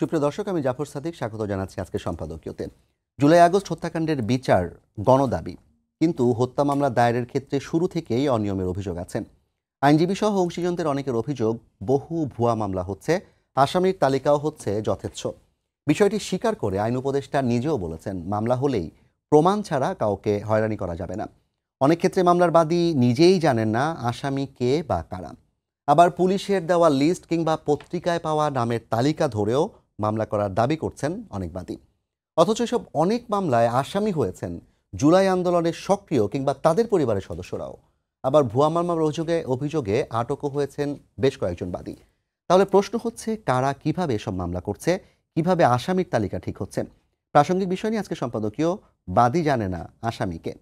সুপ্রিয় দর্শক, আমি জাফর সাদিক স্বাগত জানাচ্ছি আজকে সম্পাদকীয়তে। জুলাই আগস্ট হত্যাকাণ্ডের বিচার গণদাবি, কিন্তু হত্যা মামলা দায়েরের ক্ষেত্রে শুরু থেকেই অনিয়মের অভিযোগ আছে। আইনজীবী সহ অংশীজনদের অনেকের অভিযোগ, বহু ভুয়া মামলা হচ্ছে, আসামির তালিকাও হচ্ছে যথেচ্ছ। বিষয়টি স্বীকার করে আইন উপদেষ্টা নিজেও বলেছেন, মামলা হলেই প্রমাণ ছাড়া কাউকে হয়রানি করা যাবে না। অনেক ক্ষেত্রে মামলার বাদী নিজেই জানেন না আসামি কে বা কারা। আবার পুলিশের দেওয়া লিস্ট কিংবা পত্রিকায় পাওয়া নামের তালিকা ধরেও মামলা করার দাবি করছেন অনেক বাদী। অথচ এসব অনেক মামলায় আসামি হয়েছেন জুলাই আন্দোলনের সক্রিয় কিংবা তাদের পরিবারের সদস্যরাও। আবার ভুয়া মামলার অভিযোগে আটকও হয়েছেন বেশ কয়েকজন বাদী। তাহলে প্রশ্ন হচ্ছে, কারা কিভাবে এসব মামলা করছে, কিভাবে আসামির তালিকা ঠিক হচ্ছে? প্রাসঙ্গিক বিষয় নিয়ে আজকে সম্পাদকীয় বাদী জানে না আসামিকে।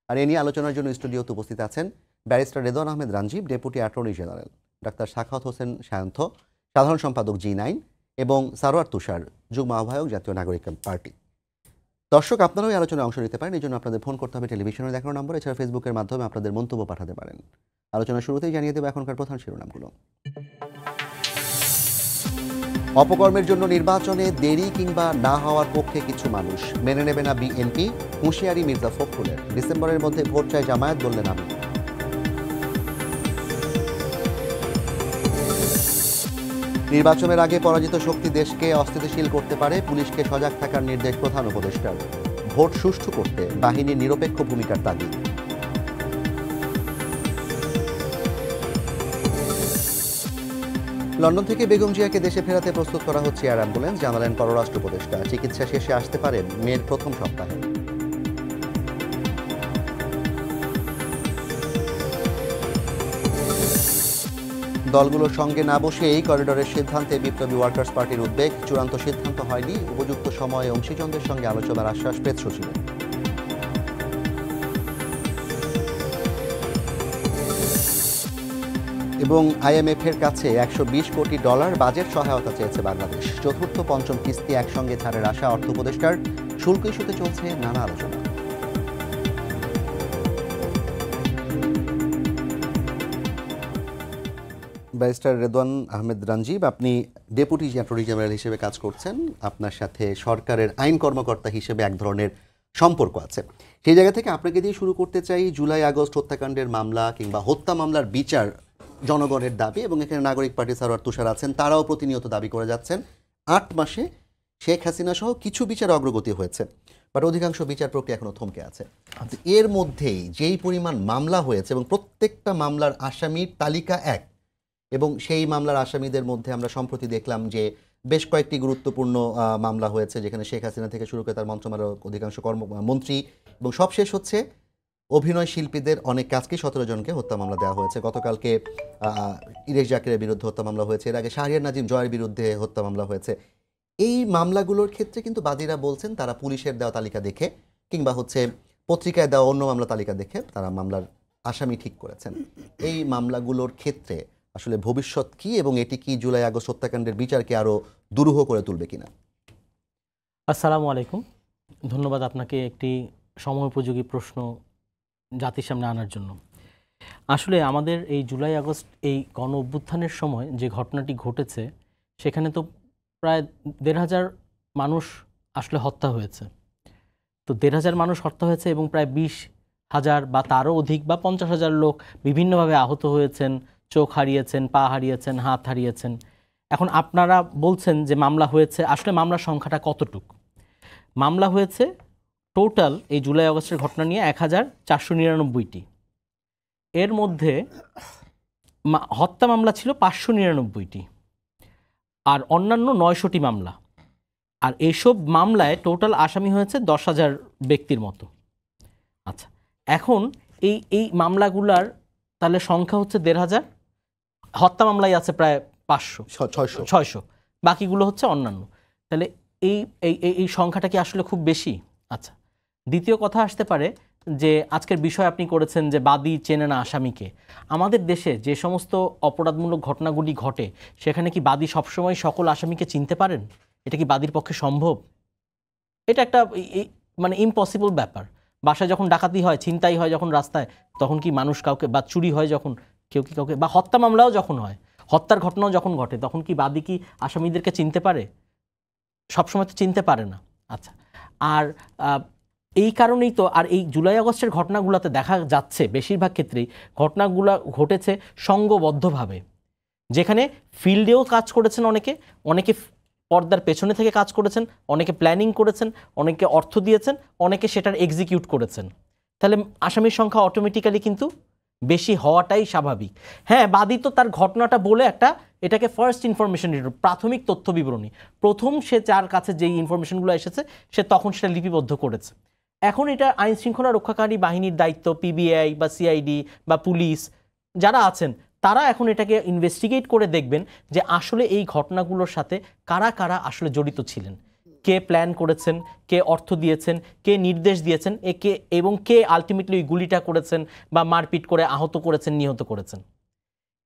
আর এ নিয়ে আলোচনার জন্য স্টুডিওতে উপস্থিত আছেন barrister Redwan Ahmed Ranjib, deputy attorney general, doctor Sakhawat Hossain Sayanth, সাধারণ সম্পাদক G9, এবং সারোয়ার তুষার, যুগ্ম আহ্বায়ক, জাতীয় নাগরিক পার্টি। দর্শক, আপনারাও এই আলোচনায় অংশ নিতে পারেন। এই জন্য আপনাদের ফোন করতে হবে টেলিভিশনে দেখানো নম্বর, এছাড়া ফেসবুকের মাধ্যমে আপনাদের মন্তব্য পাঠাতে পারেন। আলোচনার শুরুতেই জানিয়ে দেব এখনকার প্রধান শিরোনামগুলো। অপকর্মের জন্য নির্বাচনে দেরি কিংবা না হওয়ার পক্ষে কিছু মানুষ, মেনে নেবে না বিএনপি, হুঁশিয়ারি মির্জা ফখরুলের। ডিসেম্বরের মধ্যে ভোট চায় জামায়াত, বললেন আমি। নির্বাচনের আগে পরাজিত শক্তি দেশকে অস্থিতিশীল করতে পারে, পুলিশকে সজাগ থাকার নির্দেশ প্রধান উপদেষ্টার। ভোট সুষ্ঠু করতে বাহিনীর নিরপেক্ষ ভূমিকার তাগিদ। লন্ডন থেকে বেগম জিয়াকে দেশে ফেরাতে প্রস্তুত করা হচ্ছে এয়ার অ্যাম্বুলেন্স, জানালেন পররাষ্ট্র উপদেষ্টা। চিকিৎসা শেষে আসতে পারেন মের প্রথম সপ্তাহে। দলগুলোর সঙ্গে না বসে এই করিডোরের সিদ্ধান্তে বিপ্লবী ওয়ার্কার্স পার্টির উদ্বেগ। চূড়ান্ত সিদ্ধান্ত হয়নি, উপযুক্ত সময়ে অংশীজনদের সঙ্গে আলোচনার আশ্বাস পেট সচিবের। এবং IMF-এর কাছে $120 কোটি বাজেট সহায়তা চেয়েছে বাংলাদেশ। চতুর্থ পঞ্চম কিস্তি একসঙ্গে ছাড়ের আশা অর্থ উপদেষ্টার। শুল্ক ইস্যুতে চলছে নানা আলোচনা। ব্যারিস্টার রেদওয়ান আহমেদ রাঞ্জিব, আপনি ডেপুটি অ্যাটর্নি জেনারেল হিসেবে কাজ করছেন। আপনার সাথে সরকারের আইন কর্মকর্তা হিসেবে এক ধরনের সম্পর্ক আছে। সেই জায়গা থেকে আপনাকে দিয়ে শুরু করতে চাই। জুলাই আগস্ট হত্যাকাণ্ডের মামলা কিংবা হত্যা মামলার বিচার জনগণের দাবি, এবং এখানে নাগরিক পার্টি সারোয়ার তুষার আছেন, তারাও প্রতিনিয়ত দাবি করে যাচ্ছেন 8 মাসে শেখ হাসিনা সহ কিছু বিচার অগ্রগতি হয়েছে, বাট অধিকাংশ বিচার প্রক্রিয়া এখনো থমকে আছে। এর মধ্যেই যেই পরিমাণ মামলা হয়েছে এবং প্রত্যেকটা মামলার আসামির তালিকা এক, এবং সেই মামলার আসামিদের মধ্যে আমরা সম্প্রতি দেখলাম যে বেশ কয়েকটি গুরুত্বপূর্ণ মামলা হয়েছে, যেখানে শেখ হাসিনা থেকে শুরু করে তার মন্ত্রণালয়ের অধিকাংশ মন্ত্রী, এবং সবশেষ হচ্ছে অভিনয় শিল্পীদের অনেক কাজকে 17 জনকে হত্যা মামলা দেওয়া হয়েছে। গতকালকে ইরেশ জাকিরের বিরুদ্ধে হত্যা মামলা হয়েছে, এর আগে শাহরিয়ার নাজিম জয়ের বিরুদ্ধে হত্যা মামলা হয়েছে। এই মামলাগুলোর ক্ষেত্রে কিন্তু বাদীরা বলছেন তারা পুলিশের দেওয়া তালিকা দেখে কিংবা হচ্ছে পত্রিকায় দেওয়া অন্য মামলা তালিকা দেখে তারা মামলার আসামি ঠিক করেছেন। এই মামলাগুলোর ক্ষেত্রে আসলে ভবিষ্যৎ কি, এবং এটি কি জুলাই আগস্ট হত্যাকাণ্ডের বিচারকে আরো দুরূহ করে তুলবে কিনা? আসসালামু আলাইকুম, ধন্যবাদ আপনাকে একটি সময়োপযোগী প্রশ্ন জাতির সামনে আনার জন্য। আসলে আমাদের এই জুলাই আগস্ট এই গণ অভ্যুত্থানের সময় যে ঘটনাটি ঘটেছে, সেখানে তো প্রায় 1,500 মানুষ আসলে হত্যা হয়েছে। তো 1,500 মানুষ হত্যা হয়েছে এবং প্রায় 20,000 বা তারও অধিক বা 50,000 লোক বিভিন্নভাবে আহত হয়েছেন, চোখ হারিয়েছেন, পা হারিয়েছেন, হাত হারিয়েছেন। এখন আপনারা বলছেন যে মামলা হয়েছে, আসলে মামলার সংখ্যাটা কতটুক? মামলা হয়েছে টোটাল এই জুলাই আগস্টের ঘটনা নিয়ে 1499টি। এর মধ্যে হত্যা মামলা ছিল 599টি, আর অন্যান্য 900টি মামলা। আর এইসব মামলায় টোটাল আসামি হয়েছে 10,000 ব্যক্তির মতো। আচ্ছা, এখন এই মামলাগুলার তাহলে সংখ্যা হচ্ছে 1,500। হত্যা মামলায় আছে প্রায় 500-600, বাকিগুলো হচ্ছে অন্যান্য। তাহলে এই সংখ্যাটা কি আসলে খুব বেশি? আচ্ছা, দ্বিতীয় কথা আসতে পারে যে আজকের বিষয় আপনি করেছেন যে বাদী চেনে না আসামিকে। আমাদের দেশে যে সমস্ত অপরাধমূলক ঘটনাগুলি ঘটে, সেখানে কি বাদী সবসময় সকল আসামিকে চিনতে পারেন? এটা কি বাদীর পক্ষে সম্ভব? এটা একটা মানে ইম্পসিবল ব্যাপার। বাসায় যখন ডাকাতি হয়, ছিনতাই হয় যখন রাস্তায়, তখন কি মানুষ কাউকে, বা চুরি হয় যখন কেউ কি কাউকে, বা হত্যা মামলাও যখন হয়, হত্যার ঘটনাও যখন ঘটে, তখন কি বাদী কি আসামিদেরকে চিনতে পারে? সবসময় তো চিনতে পারে না। আচ্ছা, আর এই কারণেই তো আর এই জুলাই আগস্টের ঘটনাগুলোতে দেখা যাচ্ছে বেশিরভাগ ক্ষেত্রেই ঘটনাগুলো ঘটেছে সংঘবদ্ধভাবে, যেখানে ফিল্ডেও কাজ করেছেন অনেকে, অনেকে পর্দার পেছনে থেকে কাজ করেছেন, অনেকে প্ল্যানিং করেছেন, অনেকে অর্থ দিয়েছেন, অনেকে সেটার এক্সিকিউট করেছেন। তাহলে আসামির সংখ্যা অটোমেটিক্যালি কিন্তু বেশি হওয়াটাই স্বাভাবিক। হ্যাঁ, বাদী তো তার ঘটনাটা বলে এটাকে ফার্স্ট ইনফরমেশন, প্রাথমিক তথ্য বিবরণী, প্রথম সে যার কাছে যেই ইনফরমেশনগুলো এসেছে সে তখন সেটা লিপিবদ্ধ করেছে। এখন এটা আইন শৃঙ্খলা রক্ষাকারী বাহিনীর দায়িত্ব, পিবিআই বা সিআইডি বা পুলিশ যারা আছেন তারা এখন এটাকে ইনভেস্টিগেট করে দেখবেন যে আসলে এই ঘটনাগুলোর সাথে কারা কারা আসলে জড়িত ছিলেন, কে প্ল্যান করেছেন, কে অর্থ দিয়েছেন, কে নির্দেশ দিয়েছেন, এবং কে আলটিমেটলি ওই গুলিটা করেছেন বা মারপিট করে আহত করেছেন, নিহত করেছেন।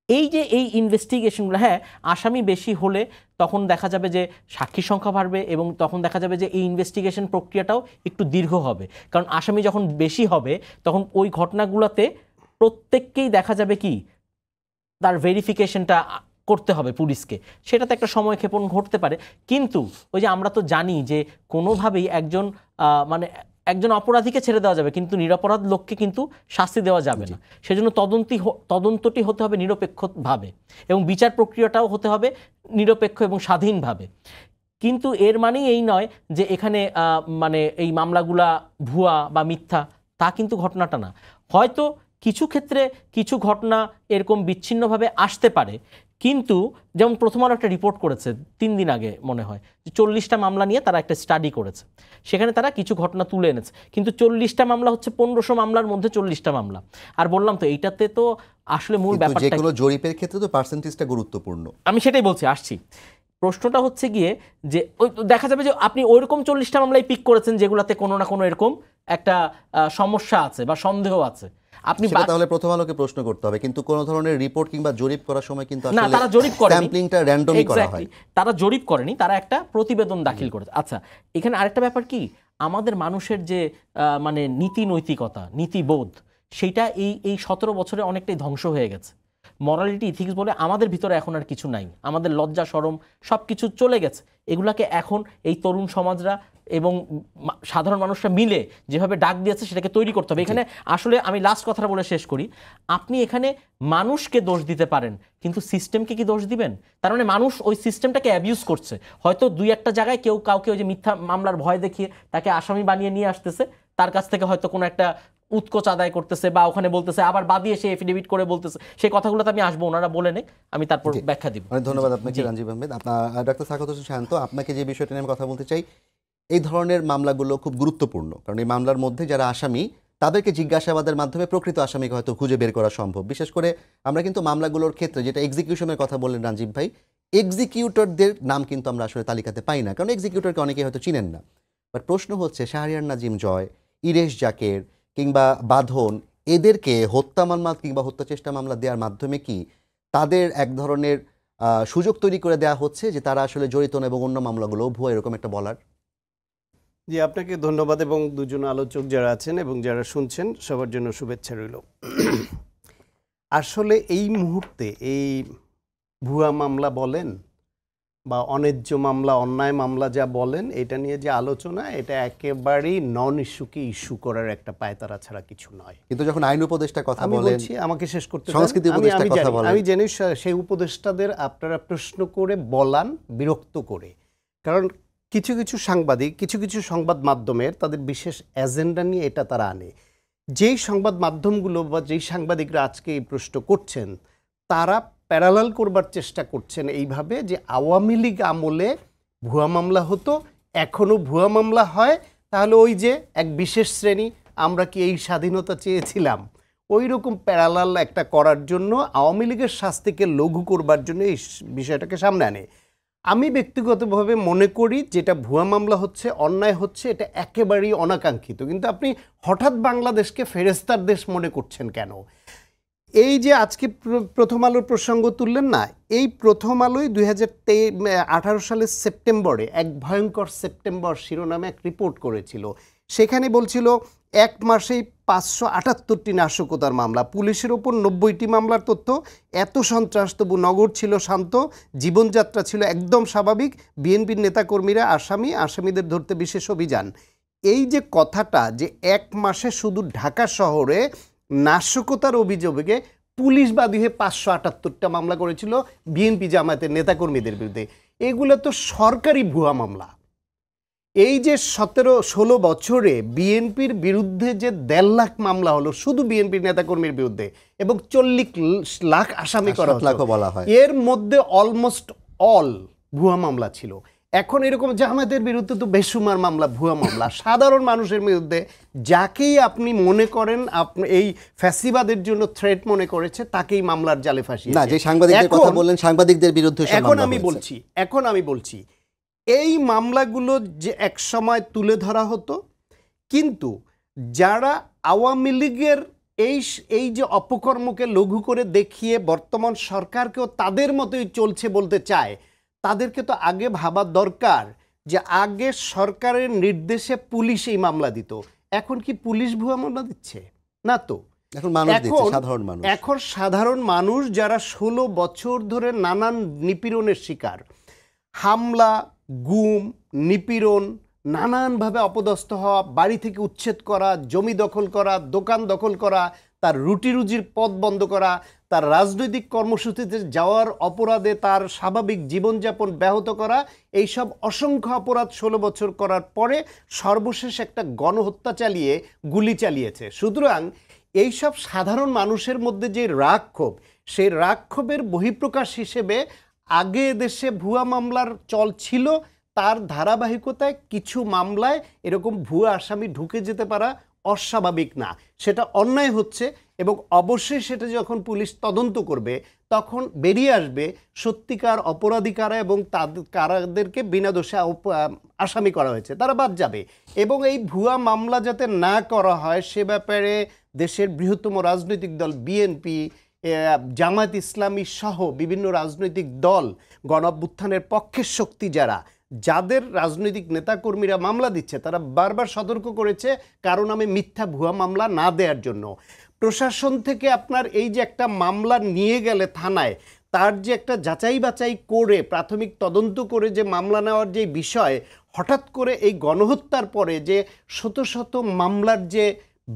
এই যে এই ইনভেস্টিগেশনগুলো, হ্যাঁ আসামি বেশি হলে তখন দেখা যাবে যে সাক্ষী সংখ্যা বাড়বে এবং তখন দেখা যাবে যে এই ইনভেস্টিগেশন প্রক্রিয়াটাও একটু দীর্ঘ হবে, কারণ আসামি যখন বেশি হবে তখন ওই ঘটনাগুলোতে প্রত্যেককেই দেখা যাবে কি তার ভেরিফিকেশনটা করতে হবে পুলিশকে, সেটাতে একটা সময় ক্ষেপণ ঘটতে পারে। কিন্তু ওই যে আমরা তো জানি যে কোনোভাবেই একজন অপরাধীকে ছেড়ে দেওয়া যাবে কিন্তু নিরপরাধ লোককে কিন্তু শাস্তি দেওয়া যাবে না। সেজন্য তদন্তটি হতে হবে নিরপেক্ষভাবে এবং বিচার প্রক্রিয়াটাও হতে হবে নিরপেক্ষ এবং স্বাধীনভাবে। কিন্তু এর মানেই এই নয় যে এখানে এই মামলাগুলা ভুয়া বা মিথ্যা, তা কিন্তু ঘটনাটা না। হয়তো কিছু ক্ষেত্রে কিছু ঘটনা এরকম বিচ্ছিন্নভাবে আসতে পারে, কিন্তু যেমন প্রথম আলো একটা রিপোর্ট করেছে 3 দিন আগে মনে হয়, যে 40টা মামলা নিয়ে তারা একটা স্টাডি করেছে, সেখানে তারা কিছু ঘটনা তুলে এনেছে। কিন্তু 40টা মামলা হচ্ছে 1500 মামলার মধ্যে 40টা মামলা। আর বললাম তো এইটাতে তো আসলে মূল ব্যাপারটা, যে কোনো জরিপের ক্ষেত্রে তো পার্সেন্টেজটা গুরুত্বপূর্ণ। আমি সেটাই বলছি, আসছি। প্রশ্নটা হচ্ছে গিয়ে যে দেখা যাবে যে আপনি ওইরকম 40টা মামলাই পিক করেছেন যেগুলাতে কোনো না কোনো এরকম একটা সমস্যা আছে বা সন্দেহ আছে। আপনি তাহলে প্রথম আলোকে প্রশ্ন করতে হবে, কিন্তু কোন ধরনের রিপোর্ট কিংবা জরিপ করার সময় কিন্তু না, তারা জরিপ করেনি, স্যাম্পলিংটা র্যান্ডমলি করা হয়। তারা জরিপ করেনি, তারা একটা প্রতিবেদন দাখিল করেছে। আচ্ছা, এখানে আরেকটা ব্যাপার কি, আমাদের মানুষের যে নীতি নৈতিকতা, নীতিবোধ, সেটা এই 17 বছরে অনেকটাই ধ্বংস হয়ে গেছে। মরালিটি, ইথিক্স বলে আমাদের ভিতরে এখন আর কিছু নাই, আমাদের লজ্জা শরম সব কিছু চলে গেছে। এগুলাকে এখন এই তরুণ সমাজরা এবং সাধারণ মানুষরা মিলে যেভাবে ডাক দিয়েছে সেটাকে তৈরি করতে হবে। এখানে আসলে আমি লাস্ট কথাটা বলে শেষ করি, আপনি এখানে মানুষকে দোষ দিতে পারেন কিন্তু সিস্টেমকে কি দোষ দিবেন? তার মানে মানুষ ওই সিস্টেমটাকে অ্যাবিউজ করছে। হয়তো 2-1টা জায়গায় কেউ কাউকে ওই যে মিথ্যা মামলার ভয় দেখিয়ে তাকে আসামি বানিয়ে নিয়ে আসতেছে, তার কাছ থেকে হয়তো কোনো একটা উৎকোচ আদায় করতেছে বা ওখানে বলতেছে, আবার বাদী এসে এফিডেভিট করে বলতেছে। সেই কথাগুলোতে আমি আসবো, ওনারা বলে নেই, আমি তারপর ব্যাখ্যা দিব। অনেক ধন্যবাদ আপনাকে রাঞ্জিব আহমেদ। ডক্টর সাখাওয়াত হোসেন শান্ত, আপনাকে যে বিষয়টা নিয়ে আমি কথা বলতে চাই, এই ধরনের মামলাগুলো খুব গুরুত্বপূর্ণ, কারণ এই মামলার মধ্যে যারা আসামি তাদেরকে জিজ্ঞাসাবাদের মাধ্যমে প্রকৃত আসামিকে হয়তো খুঁজে বের করা সম্ভব। বিশেষ করে আমরা কিন্তু মামলাগুলোর ক্ষেত্রে, যেটা এক্সিকিউশনের কথা বললেন রাঞ্জিব ভাই, এক্সিকিউটরদের নাম কিন্তু আমরা আসলে তালিকাতে পাই না, কারণ এক্সিকিউটরকে অনেকেই হয়তো চিনেন না। বাট প্রশ্ন হচ্ছে, শাহরিয়ার নাজিম জয়, ইরেশ জাকের কিংবা বাঁধন, এদেরকে হত্যা মামলা কিংবা হত্যা চেষ্টা মামলা দেওয়ার মাধ্যমে কি তাদের এক ধরনের সুযোগ তৈরি করে দেওয়া হচ্ছে যে তারা আসলে জড়িত না এবং অন্য মামলাগুলো ভুয়া, এরকম একটা বলার? জি, আপনাকে ধন্যবাদ এবং দুজন আলোচক যারা আছেন এবং যারা শুনছেন সবার জন্য শুভেচ্ছা রইল। আসলে এই মুহূর্তে এই ভুয়া মামলা বলেন বা অন্যায্য মামলা, অন্যায় মামলা যা বলেন, এটা নিয়ে যে আলোচনা, এটা একেবারেই নন ইস্যুকে ইস্যু করার একটা পায়তারা ছাড়া কিছু নয়। কিন্তু যখন আইন উপদেষ্টা কথা আমি বলেন, বলছি, আমাকে শেষ করতে দেন। সংস্কৃতি উপদেষ্টা কথা বলেন, আমি জানি সেই উপদেষ্টাদের আপনারা প্রশ্ন করে বলান, বিরক্ত করে। কারণ কিছু কিছু সাংবাদিক, কিছু কিছু সংবাদ মাধ্যমের তাদের বিশেষ এজেন্ডা নিয়ে এটা তারা আনে। যেই সংবাদ মাধ্যমগুলো বা যেই সাংবাদিকরা আজকে এই প্রশ্ন করছেন, তারা প্যারালাল করবার চেষ্টা করছেন এইভাবে যে আওয়ামী লীগ আমলে ভুয়া মামলা হতো, এখনও ভুয়া মামলা হয়, তাহলে ওই যে এক বিশেষ শ্রেণী, আমরা কি এই স্বাধীনতা চেয়েছিলাম, ওই রকম প্যারালাল একটা করার জন্য, আওয়ামী লীগের শাস্তিকে লঘু করবার জন্য এই বিষয়টাকে সামনে আনে। আমি ব্যক্তিগতভাবে মনে করি যেটা ভুয়া মামলা হচ্ছে, অন্যায় হচ্ছে, এটা একেবারেই অনাকাঙ্ক্ষিত। কিন্তু আপনি হঠাৎ বাংলাদেশকে ফেরেস্তার দেশ মনে করছেন কেন? এই যে আজকে প্রথম আলোর প্রসঙ্গ তুললেন না, এই প্রথম আলোয় 2018 সালের সেপ্টেম্বরে এক ভয়ঙ্কর সেপ্টেম্বর শিরোনামে এক রিপোর্ট করেছিল। সেখানে বলছিল এক মাসেই 578টি নাশকতার মামলা, পুলিশের ওপর 90টি মামলার তথ্য। এত সন্ত্রাস, তবু নগর ছিল শান্ত, জীবনযাত্রা ছিল একদম স্বাভাবিক, বিএনপির নেতাকর্মীরা আসামিদের ধরতে বিশেষ অভিযান। এই যে কথাটা, যে এক মাসে শুধু ঢাকা শহরে নাশকতার অভিযোগে পুলিশ বাদী হয়ে 578টা মামলা করেছিল বিএনপি জামায়াতের নেতাকর্মীদের বিরুদ্ধে, এগুলো তো সরকারি ভুয়া মামলা। এই যে 17-16 বছরে বিএনপির বিরুদ্ধে যে 1.5 লাখ মামলা হলো শুধু বিএনপির নেতাকর্মীর বিরুদ্ধে, এবং 40 লাখ আসামি করা হলো, বলা হয় এর মধ্যে অলমোস্ট অল ভুয়া মামলা ছিল। এখন এরকম জামায়াতের বিরুদ্ধে তো বেসুমার মামলা, ভুয়া মামলা। সাধারণ মানুষের বিরুদ্ধে যাকেই আপনি মনে করেন আপনি এই ফ্যাসিবাদের জন্য থ্রেট মনে করেছে, তাকেই মামলার জালে ফাঁসিয়েছে। না, যে সাংবাদিকদের কথা বললেন, সাংবাদিকদের বিরুদ্ধে এখন আমি বলছি এই মামলাগুলো যে এক সময় তুলে ধরা হতো, কিন্তু যারা আওয়ামী লীগের এই যে অপকর্মকে লঘু করে দেখিয়ে বর্তমান সরকারকেও তাদের মতোই চলছে বলতে চায়, তাদেরকে তো আগে ভাবা দরকার যে আগে সরকারের নির্দেশে পুলিশ এই মামলা দিত। এখন কি পুলিশ ভুয়া মামলা দিচ্ছে? না তো। এখন সাধারণ মানুষ যারা 16 বছর ধরে নানান নিপীড়নের শিকার, হামলা, গুম, নিপীড়ন, নানানভাবে অপদস্থ হওয়া, বাড়ি থেকে উচ্ছেদ করা, জমি দখল করা, দোকান দখল করা, তার রুটি রুজির পথ বন্ধ করা, তার রাজনৈতিক কর্মসূচিতে যাওয়ার অপরাধে তার স্বাভাবিক জীবনযাপন ব্যাহত করা, এইসব অসংখ্য অপরাধ 16 বছর করার পরে সর্বশেষ একটা গণহত্যা চালিয়ে গুলি চালিয়েছে। সুতরাং এইসব সাধারণ মানুষের মধ্যে যে রাগ ক্ষোভ, সেই রাগ ক্ষোভের বহিঃপ্রকাশ হিসেবে আগে দেশে ভুয়া মামলার চল ছিল, তার ধারাবাহিকতায় কিছু মামলায় এরকম ভুয়া আসামি ঢুকে যেতে পারা অস্বাভাবিক না, সেটা অন্যায় হচ্ছে। এবং অবশ্যই সেটা যখন পুলিশ তদন্ত করবে তখন বেরিয়ে আসবে সত্যিকার অপরাধী কারা এবং কারাদেরকে বিনা দোষে আসামি করা হয়েছে তারা বাদ যাবে। এবং এই ভুয়া মামলা যাতে না করা হয় সে ব্যাপারে দেশের বৃহত্তম রাজনৈতিক দল বিএনপি, জামায়াত ইসলামী সহ বিভিন্ন রাজনৈতিক দল, গণঅভ্যুত্থানের পক্ষের শক্তি যাদের রাজনৈতিক নেতাকর্মীরা মামলা দিচ্ছে, তারা বারবার সতর্ক করেছে কারণ আমি মিথ্যা ভুয়া মামলা না দেওয়ার জন্য। প্রশাসন থেকে আপনার এই যে একটা মামলা নিয়ে গেলে থানায়, তার যে একটা যাচাই বাছাই করে প্রাথমিক তদন্ত করে যে মামলা নেওয়ার যে বিষয়, হঠাৎ করে এই গণহত্যার পরে যে শত শত মামলার যে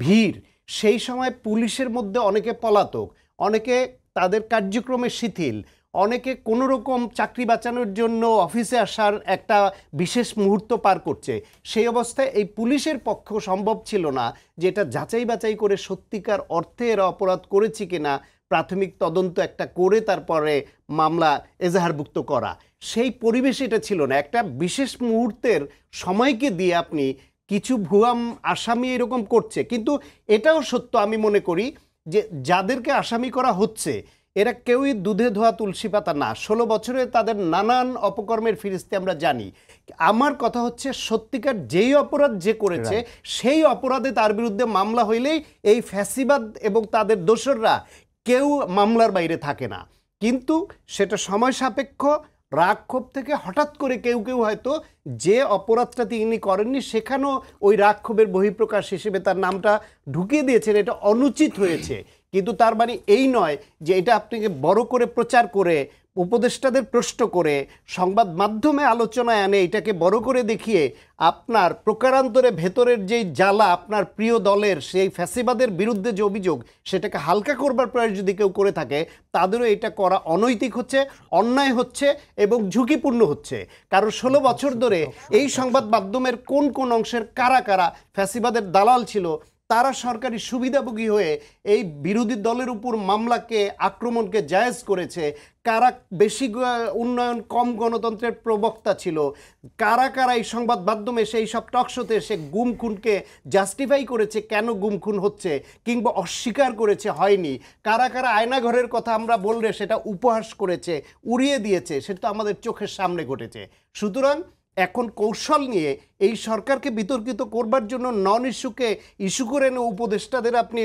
ভিড়, সেই সময় পুলিশের মধ্যে অনেকে পলাতক, অনেকে তাদের কার্যক্রমে শিথিল, অনেকে কোনো রকম চাকরি বাঁচানোর জন্য অফিসে আসার একটা বিশেষ মুহূর্ত পার করছে। সেই অবস্থায় এই পুলিশের পক্ষে সম্ভব ছিল না যে এটা যাচাই বাছাই করে সত্যিকার অর্থে এরা অপরাধ করেছে কিনা প্রাথমিক তদন্ত একটা করে তারপরে মামলা এজাহারভুক্ত করা। সেই পরিবেশ এটা ছিল না। একটা বিশেষ মুহূর্তের সময়কে দিয়ে আপনি কিছু ভুয়া আসামি এরকম করছে। কিন্তু এটাও সত্য, আমি মনে করি যে যাদেরকে আসামি করা হচ্ছে এরা কেউই দুধে ধোয়া তুলসী পাতা না। 16 বছরে তাদের নানান অপকর্মের ফিরিস্তি আমরা জানি। আমার কথা হচ্ছে সত্যিকার যেই অপরাধ যে করেছে সেই অপরাধে তার বিরুদ্ধে মামলা হইলেই এই ফ্যাসিবাদ এবং তাদের দোসররা কেউ মামলার বাইরে থাকে না। কিন্তু সেটা সময় সাপেক্ষ, রাগ ক্ষোভ থেকে হঠাৎ করে কেউ হয়তো যে অপরাধটা তিনি করেননি সেখানেও ওই রাগ ক্ষোভের বহিঃপ্রকাশ হিসেবে তার নামটা ঢুকিয়ে দিয়েছেন। এটা অনুচিত হয়েছে, কিন্তু তার মানে এই নয় যে এটা আপনাকে বড় করে প্রচার করে উপদেষ্টাদের প্রশ্ন করে সংবাদ মাধ্যমে আলোচনায় আনে এটাকে বড় করে দেখিয়ে আপনার প্রকারান্তরে ভেতরের যেই জ্বালা আপনার প্রিয় দলের সেই ফ্যাসিবাদের বিরুদ্ধে যে অভিযোগ সেটাকে হালকা করবার প্রয়াস যদি কেউ করে থাকে, তাদেরও এটা করা অনৈতিক হচ্ছে, অন্যায় হচ্ছে এবং ঝুঁকিপূর্ণ হচ্ছে। কারণ 16 বছর ধরে এই সংবাদ মাধ্যমের কোন কোন অংশের কারা কারা ফ্যাসিবাদের দালাল ছিল, তারা সরকারি সুবিধাভোগী হয়ে এই বিরোধী দলের উপর মামলাকে, আক্রমণকে জায়েজ করেছে, কারা বেশি উন্নয়ন কম গণতন্ত্রের প্রবক্তা ছিল, কারা কারা এই সংবাদ মাধ্যমে সেই সব টকশোতে সে গুম খুনকে জাস্টিফাই করেছে কেন গুম খুন হচ্ছে কিংবা অস্বীকার করেছে হয়নি, কারা কারা আয়নাঘরের কথা আমরা বললে সেটা উপহাস করেছে, উড়িয়ে দিয়েছে, সেটা তো আমাদের চোখের সামনে ঘটেছে। সুতরাং এখন কৌশল নিয়ে এই সরকারকে বিতর্কিত করবার জন্য নন ইস্যুকে ইস্যু করে এনে উপদেষ্টাদের আপনি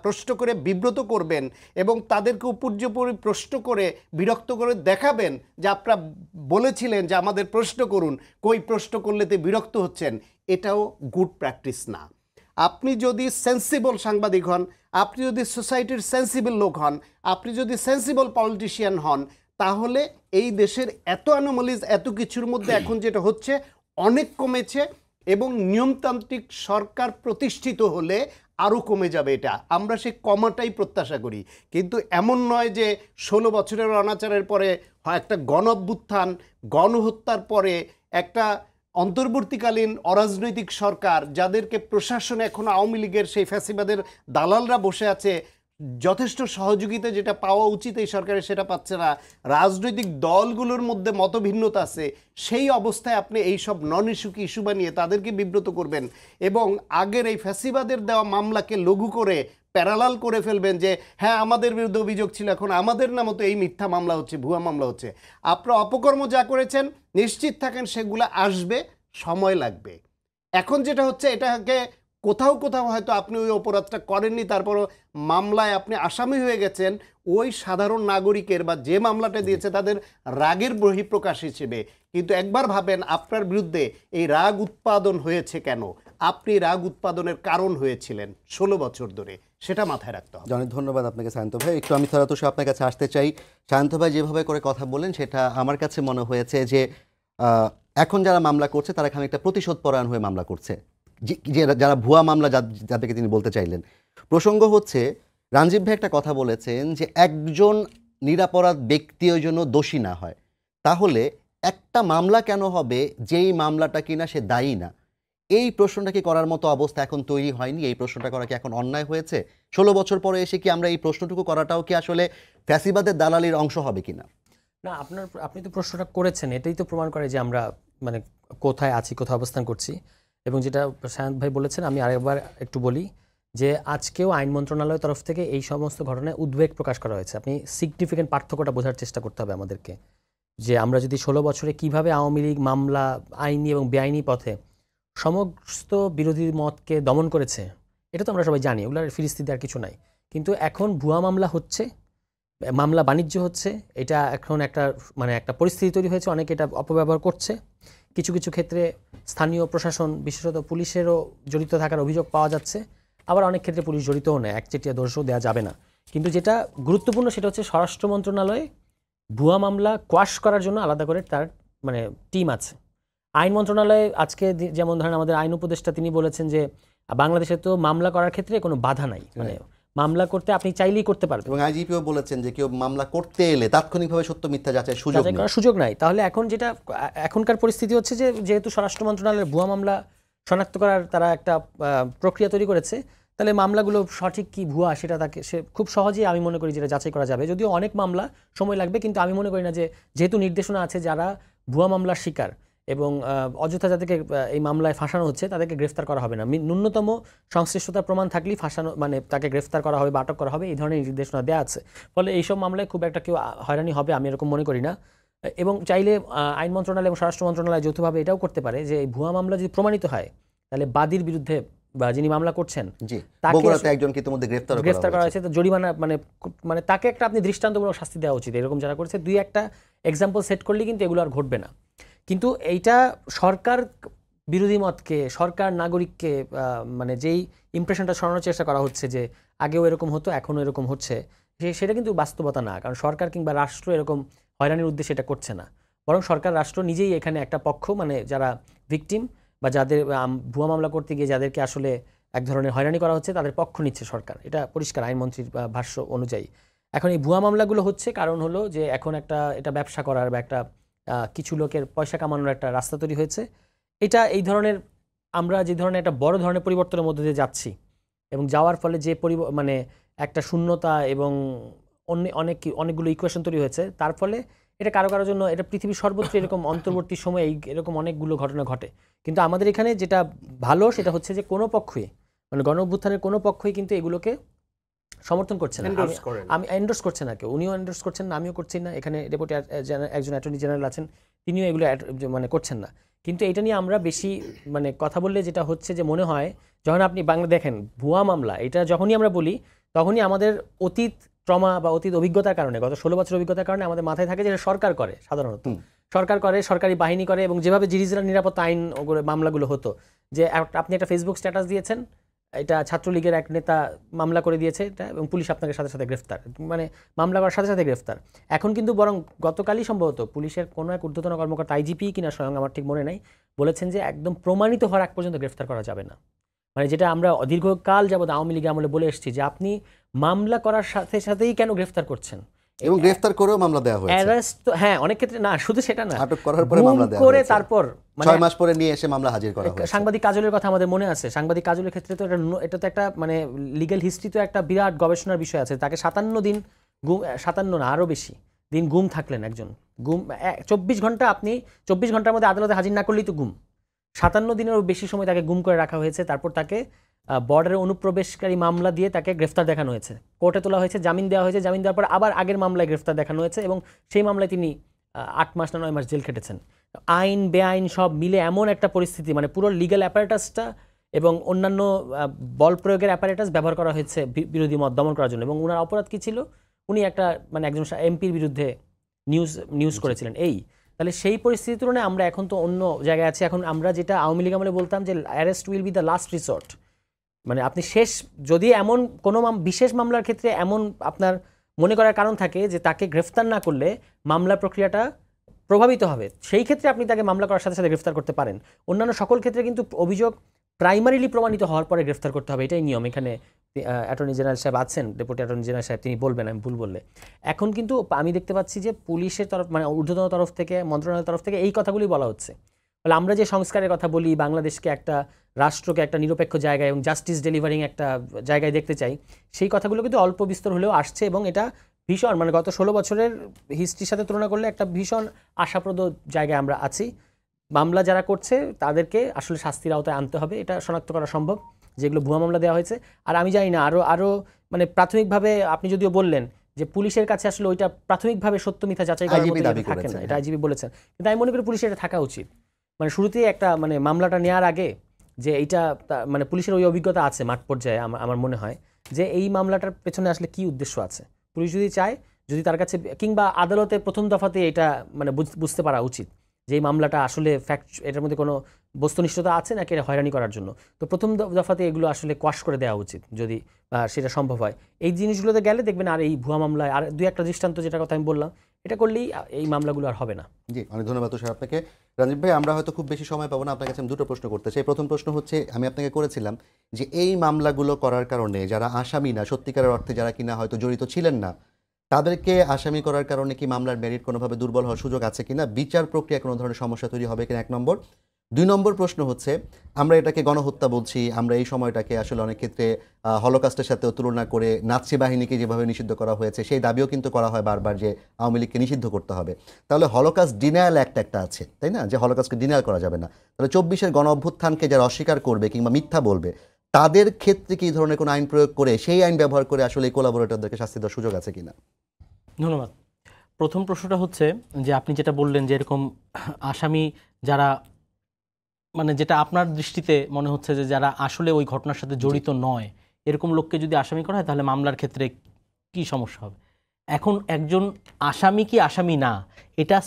প্রশ্ন করে বিব্রত করবেন এবং তাদেরকে উপর্যুপরি প্রশ্ন করে বিরক্ত করে দেখাবেন যে আপনারা বলেছিলেন যে আমাদের প্রশ্ন করুন, কই প্রশ্ন করলে তো বিরক্ত হচ্ছেন, এটাও গুড প্র্যাকটিস না। আপনি যদি সেন্সিবল সাংবাদিক হন, আপনি যদি সোসাইটির সেন্সিবল লোক হন, আপনি যদি সেন্সিবল পলিটিশিয়ান হন, তাহলে এই দেশের এত অ্যানোমালিজ এত কিছুর মধ্যে এখন যেটা হচ্ছে অনেক কমেছে এবং নিয়মতান্ত্রিক সরকার প্রতিষ্ঠিত হলে আরও কমে যাবে। এটা আমরা সেই কমাটাই প্রত্যাশা করি। কিন্তু এমন নয় যে 16 বছরের অনাচারের পরে একটা গণ অভ্যুত্থান, গণহত্যার পরে একটা অন্তর্বর্তীকালীন অরাজনৈতিক সরকার, যাদেরকে প্রশাসনে এখন আওয়ামী লীগের সেই ফ্যাসিবাদের দালালরা বসে আছে, যথেষ্ট সহযোগিতা যেটা পাওয়া উচিত এই সরকারের সেটা পাচ্ছে না, রাজনৈতিক দলগুলোর মধ্যে মতভিন্নতা আছে, সেই অবস্থায় আপনি এই সব নন ইস্যুকে ইস্যু বানিয়ে তাদেরকে বিব্রত করবেন এবং আগের এই ফ্যাসিবাদের দেওয়া মামলাকে লঘু করে প্যারালাল করে ফেলবেন যে হ্যাঁ আমাদের বিরুদ্ধে অভিযোগ ছিল, এখন আমাদের নামও তো এই মিথ্যা মামলা হচ্ছে, ভুয়া মামলা হচ্ছে। আপনারা অপকর্ম যা করেছেন নিশ্চিত থাকেন সেগুলো আসবে, সময় লাগবে। এখন যেটা হচ্ছে এটাকে কোথাও কোথাও হয়তো আপনি ওই অপরাধটা করেননি, তারপরও মামলায় আপনি আসামি হয়ে গেছেন ওই সাধারণ নাগরিকের বা যে মামলাটা দিয়েছে তাদের রাগের বহিঃপ্রকাশ হিসেবে। কিন্তু একবার ভাবেন আপনার বিরুদ্ধে এই রাগ উৎপাদন হয়েছে কেন, আপনি রাগ উৎপাদনের কারণ হয়েছিলেন 16 বছর ধরে, সেটা মাথায় রাখতে হবে। অনেক ধন্যবাদ আপনাকে সায়ন্ত ভাই। একটু আমি তো আপনার কাছে আসতে চাই। সায়ন্ত ভাই যেভাবে করে কথা বললেন সেটা আমার কাছে মনে হয়েছে যে এখন যারা মামলা করছে তারা খানিকটা প্রতিশোধ পরায়ণ হয়ে মামলা করছে, যে যারা ভুয়া মামলা যাদেরকে তিনি বলতে চাইলেন। প্রসঙ্গ হচ্ছে রাঞ্জিব ভাই একটা কথা বলেছেন যে একজন নিরপরাধ ব্যক্তি ওই জন্য দোষী না হয়, তাহলে একটা মামলা কেন হবে যেই মামলাটা কিনা সে দায়ী না? এই প্রশ্নটা কি করার মতো অবস্থা এখন তৈরি হয়নি? এই প্রশ্নটা করা কি এখন অন্যায় হয়েছে? 16 বছর পরে এসে কি আমরা এই প্রশ্নটুকু করাটাও কি আসলে ফ্যাসিবাদের দালালির অংশ হবে কিনা? না, আপনি তো প্রশ্নটা করেছেন, এটাই তো প্রমাণ করে যে আমরা মানে কোথায় আছি, কোথায় অবস্থান করছি। এবং যেটা সায়ন্ত ভাই বলেছেন আমি আরেকবার একটু বলি যে আজকেও আইন মন্ত্রণালয়ের তরফ থেকে এই সমস্ত ঘটনায় উদ্বেগ প্রকাশ করা হয়েছে। আপনি সিগনিফিকেন্ট পার্থক্যটা বোঝার চেষ্টা করতে হবে আমাদেরকে, যে আমরা যদি 16 বছরে কিভাবে আওয়ামী লীগ মামলা আইনি এবং বেআইনি পথে সমস্ত বিরোধী মতকে দমন করেছে, এটা তো আমরা সবাই জানি, ওগুলোর ফিরিস্তি দেওয়ার কিছু নাই। কিন্তু এখন ভুয়া মামলা হচ্ছে, মামলা বাণিজ্য হচ্ছে, এটা এখন একটা পরিস্থিতি তৈরি হয়েছে, অনেকে এটা অপব্যবহার করছে। কিছু কিছু ক্ষেত্রে স্থানীয় প্রশাসন বিশেষত পুলিশেরও জড়িত থাকার অভিযোগ পাওয়া যাচ্ছে, আবার অনেক ক্ষেত্রে পুলিশ জড়িতও নেয়, একচেটিয়া দোষও দেওয়া যাবে না। কিন্তু যেটা গুরুত্বপূর্ণ সেটা হচ্ছে স্বরাষ্ট্র মন্ত্রণালয়ে ভুয়া মামলা কোয়াশ করার জন্য আলাদা করে তার টিম আছে। আইন মন্ত্রণালয়ে আজকে যেমন ধরেন আমাদের আইন উপদেষ্টা তিনি বলেছেন যে বাংলাদেশে তো মামলা করার ক্ষেত্রে কোনো বাধা নাই, মামলা করতে আপনি চাইলেই করতে পারবেন। এবং আইজিপিও বলেছেন যে কেউ মামলা করতে এলে তাৎক্ষণিকভাবে সত্য মিথ্যা যাচাইয়ের সুযোগ নাই। তাহলে এখন যেটা এখনকার পরিস্থিতি হচ্ছে যে যেহেতু স্বরাষ্ট্র মন্ত্রণালয়ের ভুয়া মামলা শনাক্ত করার তারা একটা প্রক্রিয়া তৈরি করেছে, তাহলে মামলাগুলো সঠিক কি ভুয়া সেটা সে খুব সহজেই আমি মনে করি যেটা যাচাই করা যাবে। যদিও অনেক মামলা সময় লাগবে, কিন্তু আমি মনে করি না যে যেহেতু নির্দেশনা আছে যারা ভুয়া মামলার শিকার এবং অযথা যাদেরকে এই মামলায় ফাঁসানো হচ্ছে তাদেরকে গ্রেফতার করা হবে না, ন্যূনতম সংশ্লিষ্টতার প্রমাণ থাকলেই ফাঁসানো তাকে গ্রেফতার করা হবে বা আটক করা হবে, এই ধরনের নির্দেশনা দেওয়া আছে। ফলে এইসব মামলায় খুব একটা কেউ হয়রানি হবে আমি এরকম মনে করি না। এবং চাইলে আইন মন্ত্রণালয় এবং স্বরাষ্ট্র মন্ত্রণালয় যৌথভাবে এটাও করতে পারে যে এই ভুয়া মামলা যদি প্রমাণিত হয় তাহলে বাদীর বিরুদ্ধে বা যিনি মামলা করছেন গ্রেফতার করা হয়েছে, তো জরিমানা তাকে একটা আপনি দৃষ্টান্তমূলক শাস্তি দেওয়া উচিত। এরকম যারা করেছে 2-1টা এক্সাম্পল সেট করলে কিন্তু এগুলো আর ঘটবে না। কিন্তু এইটা সরকার বিরোধী মতকে, সরকার নাগরিককে যেই ইমপ্রেশনটা সরানোর চেষ্টা করা হচ্ছে যে আগেও এরকম হতো এখনও এরকম হচ্ছে, সেটা কিন্তু বাস্তবতা না। কারণ সরকার কিংবা রাষ্ট্র এরকম হয়রানির উদ্দেশ্যে এটা করছে না, বরং সরকার রাষ্ট্র নিজেই এখানে একটা পক্ষ, যারা ভিকটিম বা যাদের ভুয়া মামলা করতে গিয়ে যাদেরকে আসলে এক ধরনের হয়রানি করা হচ্ছে তাদের পক্ষ নিচ্ছে সরকার, এটা পরিষ্কার আইনমন্ত্রীর ভাষ্য অনুযায়ী। এখন এই ভুয়া মামলাগুলো হচ্ছে কারণ হলো যে এখন এটা ব্যবসা করার বা একটা কিছু লোকের পয়সা কামানোর একটা রাস্তা তৈরি হয়েছে। এটা এই ধরনের আমরা যে ধরনের একটা বড় ধরনের পরিবর্তনের মধ্যে দিয়ে যাচ্ছি এবং যাওয়ার ফলে যে একটা শূন্যতা এবং অনেকগুলো ইকুয়েশন তৈরি হয়েছে, তার ফলে এটা কারো কারোর জন্য এটা পৃথিবীর সর্বত্র এরকম অন্তর্বর্তী সময়ে এরকম অনেকগুলো ঘটনা ঘটে। কিন্তু আমাদের এখানে যেটা ভালো সেটা হচ্ছে যে কোনো পক্ষই গণ অভ্যুত্থানের কোনো পক্ষই কিন্তু এগুলোকে সমর্থন করছে না, আমি এন্ডোর্স করছে না, কেউ উনিও এন্ডোর্স করছেন না, আমিও করছি না, এখানে ডেপুটি একজন অ্যাটর্নি জেনারেল আছেন তিনিও এগুলো করছেন না। কিন্তু এটা নিয়ে আমরা বেশি মানে কথা বললে যেটা হচ্ছে যে মনে হয় যখন আপনি বাংলা দেখেন ভুয়া মামলা, এটা যখনই আমরা বলি তখনই আমাদের অতীত ট্রমা বা অতীত অভিজ্ঞতার কারণে, গত 16 বছর অভিজ্ঞতার কারণে আমাদের মাথায় থাকে যে এটা সরকার করে, সাধারণত সরকার করে, সরকারি বাহিনী করে, এবং যেভাবে জিরিজের নিরাপত্তা আইন ওগুলো মামলাগুলো হতো, যে আপনি একটা ফেসবুক স্ট্যাটাস দিয়েছেন, এটা ছাত্রলীগের এক নেতা মামলা করে দিয়েছে এটা, এবং পুলিশ আপনাকে সাথে সাথে গ্রেফতার, মানে মামলা করার সাথে সাথে গ্রেফতার। এখন কিন্তু বরং গতকালই সম্ভবত পুলিশের কোনো এক ঊর্ধ্বতন কর্মকর্তা, আইজিপি কিনা স্বয়ং, আমার ঠিক মনে নাই, বলেছেন যে একদম প্রমাণিত হওয়ার আগ পর্যন্ত গ্রেফতার করা যাবে না। মানে যেটা আমরা দীর্ঘকাল যাবৎ আওয়ামী লীগের আমলে বলে এসেছি যে আপনি মামলা করার সাথে সাথেই কেন গ্রেফতার করছেন, এবং গ্রেফতার করেও মামলা দেওয়া হয়েছে, অ্যারেস্ট, হ্যাঁ অনেক ক্ষেত্রে না, শুধু সেটা না, আটক করার পরে গুম মামলা দেওয়া করে হয়েছে, তারপর 6 মাস পরে নিয়ে এসে মামলা হাজির করা হয়েছে। সাংবাদিক কাজলের কথা আমাদের মনে আছে, সাংবাদিক কাজলের ক্ষেত্রে তো এটা তো একটা মানে লিগ্যাল হিস্ট্রি, তো একটা বিরাট গবেষণার বিষয় আছে। তাকে 57 দিন গুম, 57 না আরও বেশি দিন গুম থাকলেন একজন, গুম 24 ঘন্টা, আপনি 24 ঘন্টার মধ্যে আদালতে হাজির না করলেই তো গুম, 57 দিনেরও বেশি সময় তাকে গুম করে রাখা হয়েছে। তারপর তাকে বর্ডারে অনুপ্রবেশকারী মামলা দিয়ে তাকে গ্রেফতার দেখানো হয়েছে, কোর্টে তোলা হয়েছে, জামিন দেওয়া হয়েছে, জামিন দেওয়ার পর আবার আগের মামলায় গ্রেফতার দেখানো হয়েছে, এবং সেই মামলায় তিনি 8 মাস না 9 মাস জেল খেটেছেন। আইন বেআইন সব মিলে এমন একটা পরিস্থিতি, মানে পুরো লিগ্যাল অ্যাপারেটাসটা এবং অন্যান্য বল প্রয়োগের অ্যাপারেটাস ব্যবহার করা হয়েছে বিরোধী মত দমন করার জন্য। এবং ওনার অপরাধ কী ছিল, উনি একটা মানে একজন এমপির বিরুদ্ধে নিউজ করেছিলেন। তাহলে সেই পরিস্থিতির তুলনায় আমরা এখন তো অন্য জায়গায় আছি। এখন আমরা যেটা আওয়ামী লীগ আমলে বলতাম যে arrest will be the last resort, মানে আপনি শেষ, যদি এমন কোনো বিশেষ মামলার ক্ষেত্রে এমন আপনার মনে করার কারণ থাকে যে তাকে গ্রেফতার না করলে মামলার প্রক্রিয়াটা প্রভাবিত হবে, সেই ক্ষেত্রে আপনি তাকে মামলা করার সাথে সাথে গ্রেফতার করতে পারেন। অন্যান্য সকল ক্ষেত্রে কিন্তু অভিযোগ প্রাইমারিলি প্রমাণিত হওয়ার পরে গ্রেফতার করতে হবে, এটাই নিয়ম। এখানে অ্যাটর্নি জেনারেল সাহেব আছেন, ডেপুটি অ্যাটর্নি জেনারেল সাহেব, তিনি বলবেন আমি ভুল বললে। এখন কিন্তু আমি দেখতে পাচ্ছি যে পুলিশের তরফ, মানে ঊর্ধ্বতন তরফ থেকে, মন্ত্রণালয়ের তরফ থেকে এই কথাগুলি বলা হচ্ছে। ফলে আমরা যে সংস্কারের কথা বলি, বাংলাদেশকে একটা রাষ্ট্রকে একটা নিরপেক্ষ জায়গায় এবং জাস্টিস ডেলিভারিং একটা জায়গায় দেখতে চাই, সেই কথাগুলো কিন্তু অল্প বিস্তর হলেও আসছে, এবং এটা ভীষণ মানে গত 16 বছরের হিস্ট্রির সাথে তুলনা করলে একটা ভীষণ আশাপ্রদ জায়গায় আমরা আছি। মামলা যারা করছে তাদেরকে আসলে শাস্তির আওতায় আনতে হবে, এটা শনাক্ত করা সম্ভব যেগুলো ভুয়া মামলা দেওয়া হয়েছে। আর আমি জানি না আরও মানে প্রাথমিকভাবে আপনি যদিও বললেন যে পুলিশের কাছে আসলে ওইটা প্রাথমিকভাবে সত্য মিথ্যা যাচাই করার মতো থাকে না, এটা আইজিবি বলেছেন, কিন্তু আমি মনে করি পুলিশের এটা থাকা উচিত। মানে শুরুতেই একটা মানে মামলাটা নেওয়ার আগে যে এইটা মানে পুলিশের ওই অভিজ্ঞতা আছে মাঠ পর্যায়ে, আমার মনে হয় যে এই মামলাটার পেছনে আসলে কি উদ্দেশ্য আছে, পুলিশ যদি চায়, যদি তার কাছে কিংবা আদালতে প্রথম দফাতে এটা মানে বুঝতে পারা উচিত যে এই মামলাটা আসলে ফ্যাক্ট, এটার মধ্যে কোনো বস্তুনিষ্ঠতা আছে নাকি এটা হয়রানি করার জন্য, তো প্রথম দফাতে এগুলো আসলে কোয়াশ করে দেওয়া উচিত যদি সেটা সম্ভব হয়। এই জিনিসগুলোতে গেলে দেখবেন আর এই ভুয়া মামলায় আর দুই একটা দৃষ্টান্ত যেটা কথা আমি বললাম, এটা করলেই এই মামলাগুলো আর হবে না। জি, অনেক ধন্যবাদ তুষার আপনাকে। রাজীব ভাই, আমরা হয়তো খুব বেশি সময় পাবো না, আপনার কাছে আমি দুটো প্রশ্ন করতে চাই। প্রথম প্রশ্ন হচ্ছে, আমি আপনাকে করেছিলাম যে এই মামলাগুলো করার কারণে যারা আসামি না, সত্যিকারের অর্থে যারা কিনা হয়তো জড়িত ছিলেন না, তাদেরকে আসামি করার কারণে কি মামলার মেরিট কোনোভাবে দুর্বল হওয়ার সুযোগ আছে কিনা, বিচার প্রক্রিয়া কোনো ধরনের সমস্যা তৈরি হবে কিনা, 1 নম্বর। 2 নম্বর প্রশ্ন হচ্ছে, আমরা এটাকে গণহত্যা বলছি, আমরা এই সময়টাকে আসলে অনেক ক্ষেত্রে হলোকাস্টের সাথেও তুলনা করে নাৎসি বাহিনীকে যেভাবে নিষিদ্ধ করা হয়েছে সেই দাবিও কিন্তু করা হয় বারবার যে আওয়ামী লীগকে নিষিদ্ধ করতে হবে। তাহলে হলোকাস্ট ডিনায়াল একটা আছে, তাই না, যে হলোকাস্টকে ডিনায়াল করা যাবে না। তাহলে 24-এর গণ অভ্যুত্থানকে যারা অস্বীকার করবে কিংবা মিথ্যা বলবে, তাদের ক্ষেত্রে কি ধরনের কোনো আইন প্রয়োগ করে, সেই আইন ব্যবহার করে আসলে এই কোলাবোরেটরদেরকে শাস্তি দেওয়ার সুযোগ আছে কিনা? ধন্যবাদ। প্রথম প্রশ্নটা হচ্ছে যে আপনি যেটা বললেন যে এরকম আসামি যারা, মানে যেটা আপনার দৃষ্টিতে মনে হচ্ছে যে যারা আসলে ওই ঘটনার সাথে জড়িত নয়, এরকম লোককে যদি আসামি করা হয় তাহলে মামলার ক্ষেত্রে কি সমস্যা হবে। এখন একজন আসামি কি আসামি না, এটা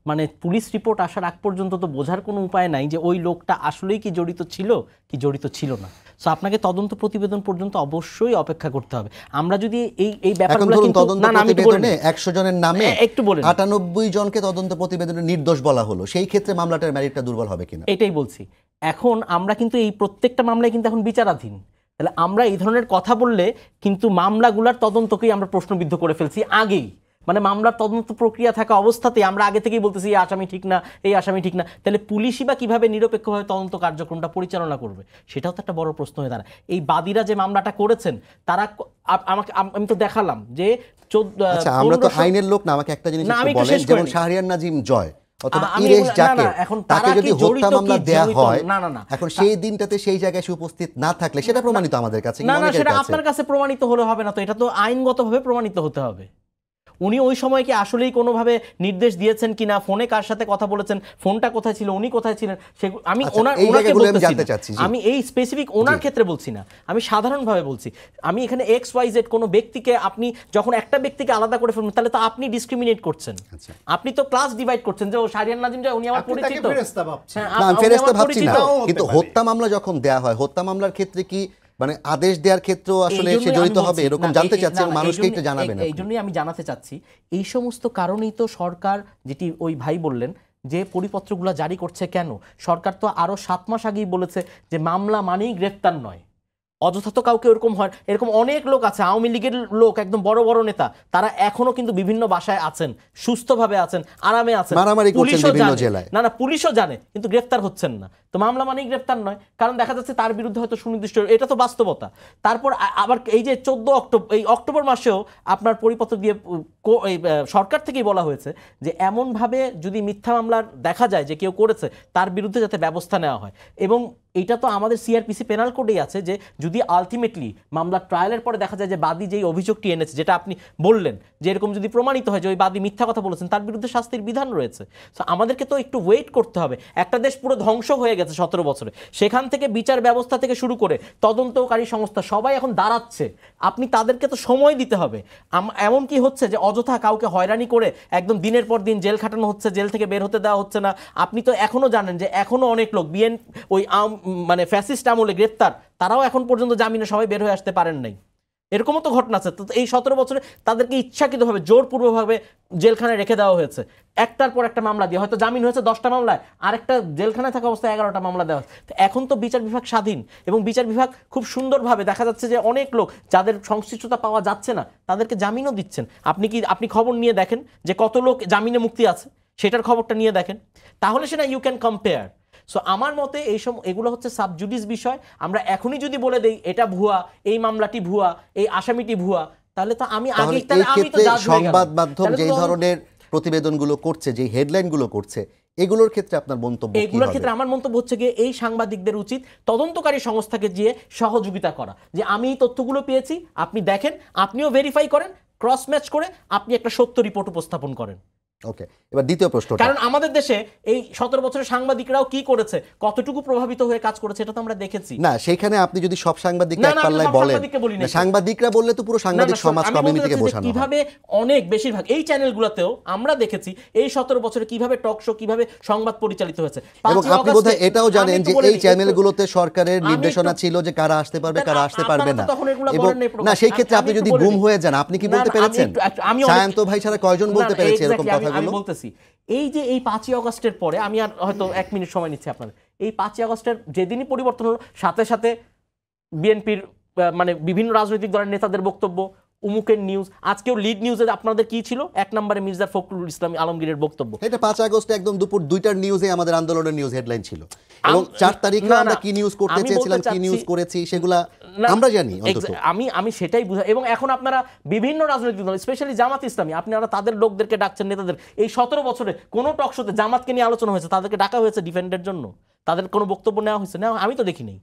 মানে পুলিশ রিপোর্ট আসার আগ পর্যন্ত তো বোঝার কোনো উপায় নাই যে ওই লোকটা আসলেই কি জড়িত ছিল কি জড়িত ছিল না। সো আপনাকে তদন্ত প্রতিবেদন পর্যন্ত অবশ্যই অপেক্ষা করতে হবে। আমরা যদি এই ব্যাপারগুলো কিন্তু না না আমি একটু বলে 100 জনের নামে একটু বলে 98 জনকে তদন্ত প্রতিবেদনে নির্দোষ বলা হলো, সেই ক্ষেত্রে মামলাটার মেরিটটা দুর্বল হবে কিনা, এটাই বলছি। এখন আমরা কিন্তু এই প্রত্যেকটা মামলায় কিন্তু এখন বিচারাধীন, তাহলে আমরা এই ধরনের কথা বললে কিন্তু মামলাগুলোর তদন্তকেই আমরা প্রশ্নবিদ্ধ করে ফেলছি আগেই। মানে মামলার তদন্ত প্রক্রিয়া থাকা অবস্থাতে আমরা আগে থেকেই বলতেছি এই আসামি ঠিক না, এই আসামি ঠিক না, তাহলে পুলিশই বা কিভাবে নিরপেক্ষভাবে তদন্ত কার্যক্রমটা পরিচালনা করবে, সেটাও তো একটা বড় প্রশ্ন হয়ে দাঁড়ায়। এই বাদীরা যে মামলাটা করেছেন তারা আমাকে, আমি তো দেখালাম যে আমরা তো আইনের লোক না, আমাকে একটা জিনিস বলেন, যেমন শাহরিয়ার নাজিম জয় অথবা ইরেশ জাকের, তাকে যদি হত্যা মামলা দেয়া হয়, এখন সেই দিনটাতে সেই জায়গায় সে উপস্থিত না থাকলে সেটা প্রমাণিত আমাদের কাছে না, সেটা আপনার কাছে প্রমাণিত হলে হবে না, তো এটা তো আইনগতভাবে প্রমাণিত হতে হবে। উনি ওই সময় কি আসলেই কোনোভাবে নির্দেশ দিয়েছেন কিনা, ফোনে কার সাথে কথা বলেছেন, ফোনটা কোথায় ছিল, উনি কোথায় ছিলেন, সেগুলো আমি আচ্ছা, ওনার এই ওনাকে জায়গাগুলো আমি বলতেছি জানতে না। চাচ্ছি, জি। আমি এই স্পেসিফিক ওনার ক্ষেত্রে বলছি না, আমি সাধারণভাবে বলছি। আমি এখানে XYZ কোনো ব্যক্তিকে, আপনি যখন একটা ব্যক্তিকে আলাদা করে ফেলবেন তাহলে তো আপনি ডিসক্রিমিনেট করছেন, আচ্ছা। আপনি তো ক্লাস ডিভাইড করছেন যে ও শাহরিয়ার নাজিম উনি আমার আপনি তাকে পরিচিত। ফেরেশতা ভাবছেন। হ্যাঁ, না, আমি উনি ফেরেশতা আমার ভাবছি না, পরিচিত। কিন্তু হতে পারে। হত্যা মামলা যখন দেয়া হয়, হত্যা মামলার ক্ষেত্রে কি মানে আদেশ দেওয়ার ক্ষেত্রেও আসলে সে জড়িত হবে এরকম জানতে চাচ্ছি, এবং মানুষকে একটু জানাবেন এই জন্যই আমি জানাতে চাচ্ছি, এই সমস্ত কারণেই তো সরকার, যেটি ওই ভাই বললেন যে পরিপত্রগুলো জারি করছে কেন, সরকার তো আরো 7 মাস আগেই বলেছে যে মামলা মানেই গ্রেফতার নয়। অযথা তো কাউকে এরকম হয়, এরকম অনেক লোক আছে, আওয়ামী লীগের লোক, একদম বড় বড় নেতা, তারা এখনো কিন্তু বিভিন্ন বাসায় আছেন, সুস্থভাবে আছেন, আরামে আছেন, মারামারি করছেন পুলিশও বিভিন্ন জানে। জেলায়। না, পুলিশও জানে, কিন্তু গ্রেফতার হচ্ছেন না। তো মামলা মানেই গ্রেফতার নয়, কারণ দেখা যাচ্ছে তার বিরুদ্ধে হয়তো সুনির্দিষ্ট, এটা তো বাস্তবতা। তারপর আবার এই যে 14 অক্টোবর, এই অক্টোবর মাসেও আপনার পরিপত্র দিয়ে সরকার থেকেই বলা হয়েছে যে এমনভাবে যদি মিথ্যা মামলার দেখা যায় যে কেউ করেছে, তার বিরুদ্ধে যাতে ব্যবস্থা নেওয়া হয়। এবং এটা তো আমাদের CRPC পেনাল কোডেই আছে যে যদি আলটিমেটলি মামলার ট্রায়ালের পরে দেখা যায় যে বাদী যেই অভিযোগটি এনেছে, যেটা আপনি বললেন যে এরকম যদি প্রমাণিত হয় যে ওই বাদী মিথ্যা কথা বলেছেন, তার বিরুদ্ধে শাস্তির বিধান রয়েছে। তো আমাদেরকে তো একটু ওয়েট করতে হবে। একটা দেশ পুরো ধ্বংস হয়ে গেছে 17 বছরে, সেখান থেকে বিচার ব্যবস্থা থেকে শুরু করে তদন্তকারী সংস্থা সবাই এখন দাঁড়াচ্ছে, আপনি তাদেরকে তো সময় দিতে হবে। এমন কি হচ্ছে যে অযথা কাউকে হয়রানি করে একদম দিনের পর দিন জেল খাটানো হচ্ছে, জেল থেকে বের হতে দেওয়া হচ্ছে না। আপনি তো এখনো জানেন যে এখনো অনেক লোক ওই মানে ফ্যাসিস্ট আমলে গ্রেপ্তার, তারাও এখন পর্যন্ত জামিনে সবাই বের হয়ে আসতে পারেন নাই। এরকমও তো ঘটনা আছে। তো এই 17 বছরে তাদেরকে ইচ্ছাকৃতভাবে জোরপূর্বকভাবে জেলখানায় রেখে দেওয়া হয়েছে, একটার পর একটা মামলা দিয়ে, হয়তো জামিন হয়েছে 10টা মামলায়, আরেকটা জেলখানায় থাকা অবস্থায় 11টা মামলা দেওয়া হয়েছে। তো এখন তো বিচার বিভাগ স্বাধীন, এবং বিচার বিভাগ খুব সুন্দরভাবে দেখা যাচ্ছে যে অনেক লোক যাদের সংশ্লিষ্টতা পাওয়া যাচ্ছে না তাদেরকে জামিনও দিচ্ছেন। আপনি খবর নিয়ে দেখেন যে কত লোক জামিনে মুক্তি আছে, সেটার খবরটা নিয়ে দেখেন, তাহলে সেটা ইউ ক্যান কম্পেয়ার। সো আমার মতে এগুলো হচ্ছে সাবজুডিস বিষয়। আমরা এখনই যদি বলে দেই এটা ভুয়া, এই মামলাটি ভুয়া, এই আসামিটি ভুয়া, তাহলে তো আমি তাহলে আগে এই আমি তো ক্ষেত্রে জাজ হয়ে গেলাম। সংবাদ মাধ্যম তাহলে তো যেই ধরনের প্রতিবেদনগুলো করছে, যে হেডলাইনগুলো করছে, এগুলোর ক্ষেত্রে আপনার মন্তব্য কি এগুলোর হবে? ক্ষেত্রে আমার মন্তব্য হচ্ছে গিয়ে এই সাংবাদিকদের উচিত তদন্তকারী সংস্থাকে গিয়ে সহযোগিতা করা, যে আমি এই তথ্যগুলো পেয়েছি, আপনি দেখেন, আপনিও ভেরিফাই করেন, ক্রস ম্যাচ করে আপনি একটা সত্য রিপোর্ট উপস্থাপন করেন। ওকে, এবার দ্বিতীয় প্রশ্নটা। কারণ আমাদের দেশে এই 17 বছরের সাংবাদিকরাও কি করেছে, কতটুকু প্রভাবিত হয়ে কাজ করেছে, এটা তো আমরা দেখেছি। না, সেখানে আপনি যদি সব সাংবাদিককে না, এক না, আমি পাল্লায় সব বলেন, সাংবাদিককে বলি না। না, সাংবাদিকরা বললে তো পুরো সাংবাদিক না, না, সমাজ আমি বলতে কমিউনিটিকে চাচ্ছি যে বোঝানো হয়। কিভাবে অনেক বেশিরভাগ এই চ্যানেলগুলোতেও আমরা দেখেছি এই 17 বছরে কিভাবে টক শো, কিভাবে সংবাদ পরিচালিত হয়েছে। এবং 5ই আপনি অগাস্টে বোধহয় এটাও জানেন আমি যে একটু বলে এই দিই, চ্যানেলগুলোতে সরকারের আমি নির্দেশনা একটু- ছিল যে কারা আসতে পারবে, কারা আসতে আপনারা পারবে তো না। তখন এগুলো এবং বলেন নাই প্রকাশ্যে। না, সেই ক্ষেত্রে আমি আপনি একটু যদি বলে গুম দিই। হয়ে যান, আপনি কি না, বলতে না, পেরেছেন? আমি অনেক- সায়ন্ত ভাই ছাড়া কয়জন বলতে না, না, পেরেছে এরকম exactly, আমি কথাগুলো? বলতেছি এই যে এই 5ই অগস্টের পরে, আমি আর হয়তো 1 মিনিট সময় নিচ্ছি আপনাদের, এই 5ই অগস্টের যেদিনই পরিবর্তন হলো, সাথে সাথে বিএনপির মানে বিভিন্ন রাজনৈতিক দলের নেতাদের বক্তব্য, উমুকের নিউজ, আজকেও লিড নিউজে আপনাদের কি ছিল, 1 নম্বরে মির্জা ফখরুল ইসলাম আলমগীরের বক্তব্য। এটা 5 আগস্ট একদম দুপুর 2টার নিউজে আমাদের আন্দোলনের নিউজ হেডলাইন ছিল, এবং 4 তারিখে না, আমরা না, কি নিউজ করতে আমি বলতে চেয়েছিলাম, কি চাচ্ছি- নিউজ করেছি, সেগুলা না, আমরা জানি অন্তত। আমি সেটাই বুঝা। এবং এখন আপনারা বিভিন্ন রাজনৈতিক দল, স্পেশালি জামাত ইসলামী, আপনারা তাদের লোকদেরকে ডাকছেন, নেতাদের। এই 17 বছরে কোনো টক শোতে জামাতকে নিয়ে আলোচনা হয়েছে, তাদেরকে ডাকা হয়েছে ডিফেন্ডের জন্য, তাদের কোনো বক্তব্য নেওয়া হয়েছে না? আমি তো দেখিনি,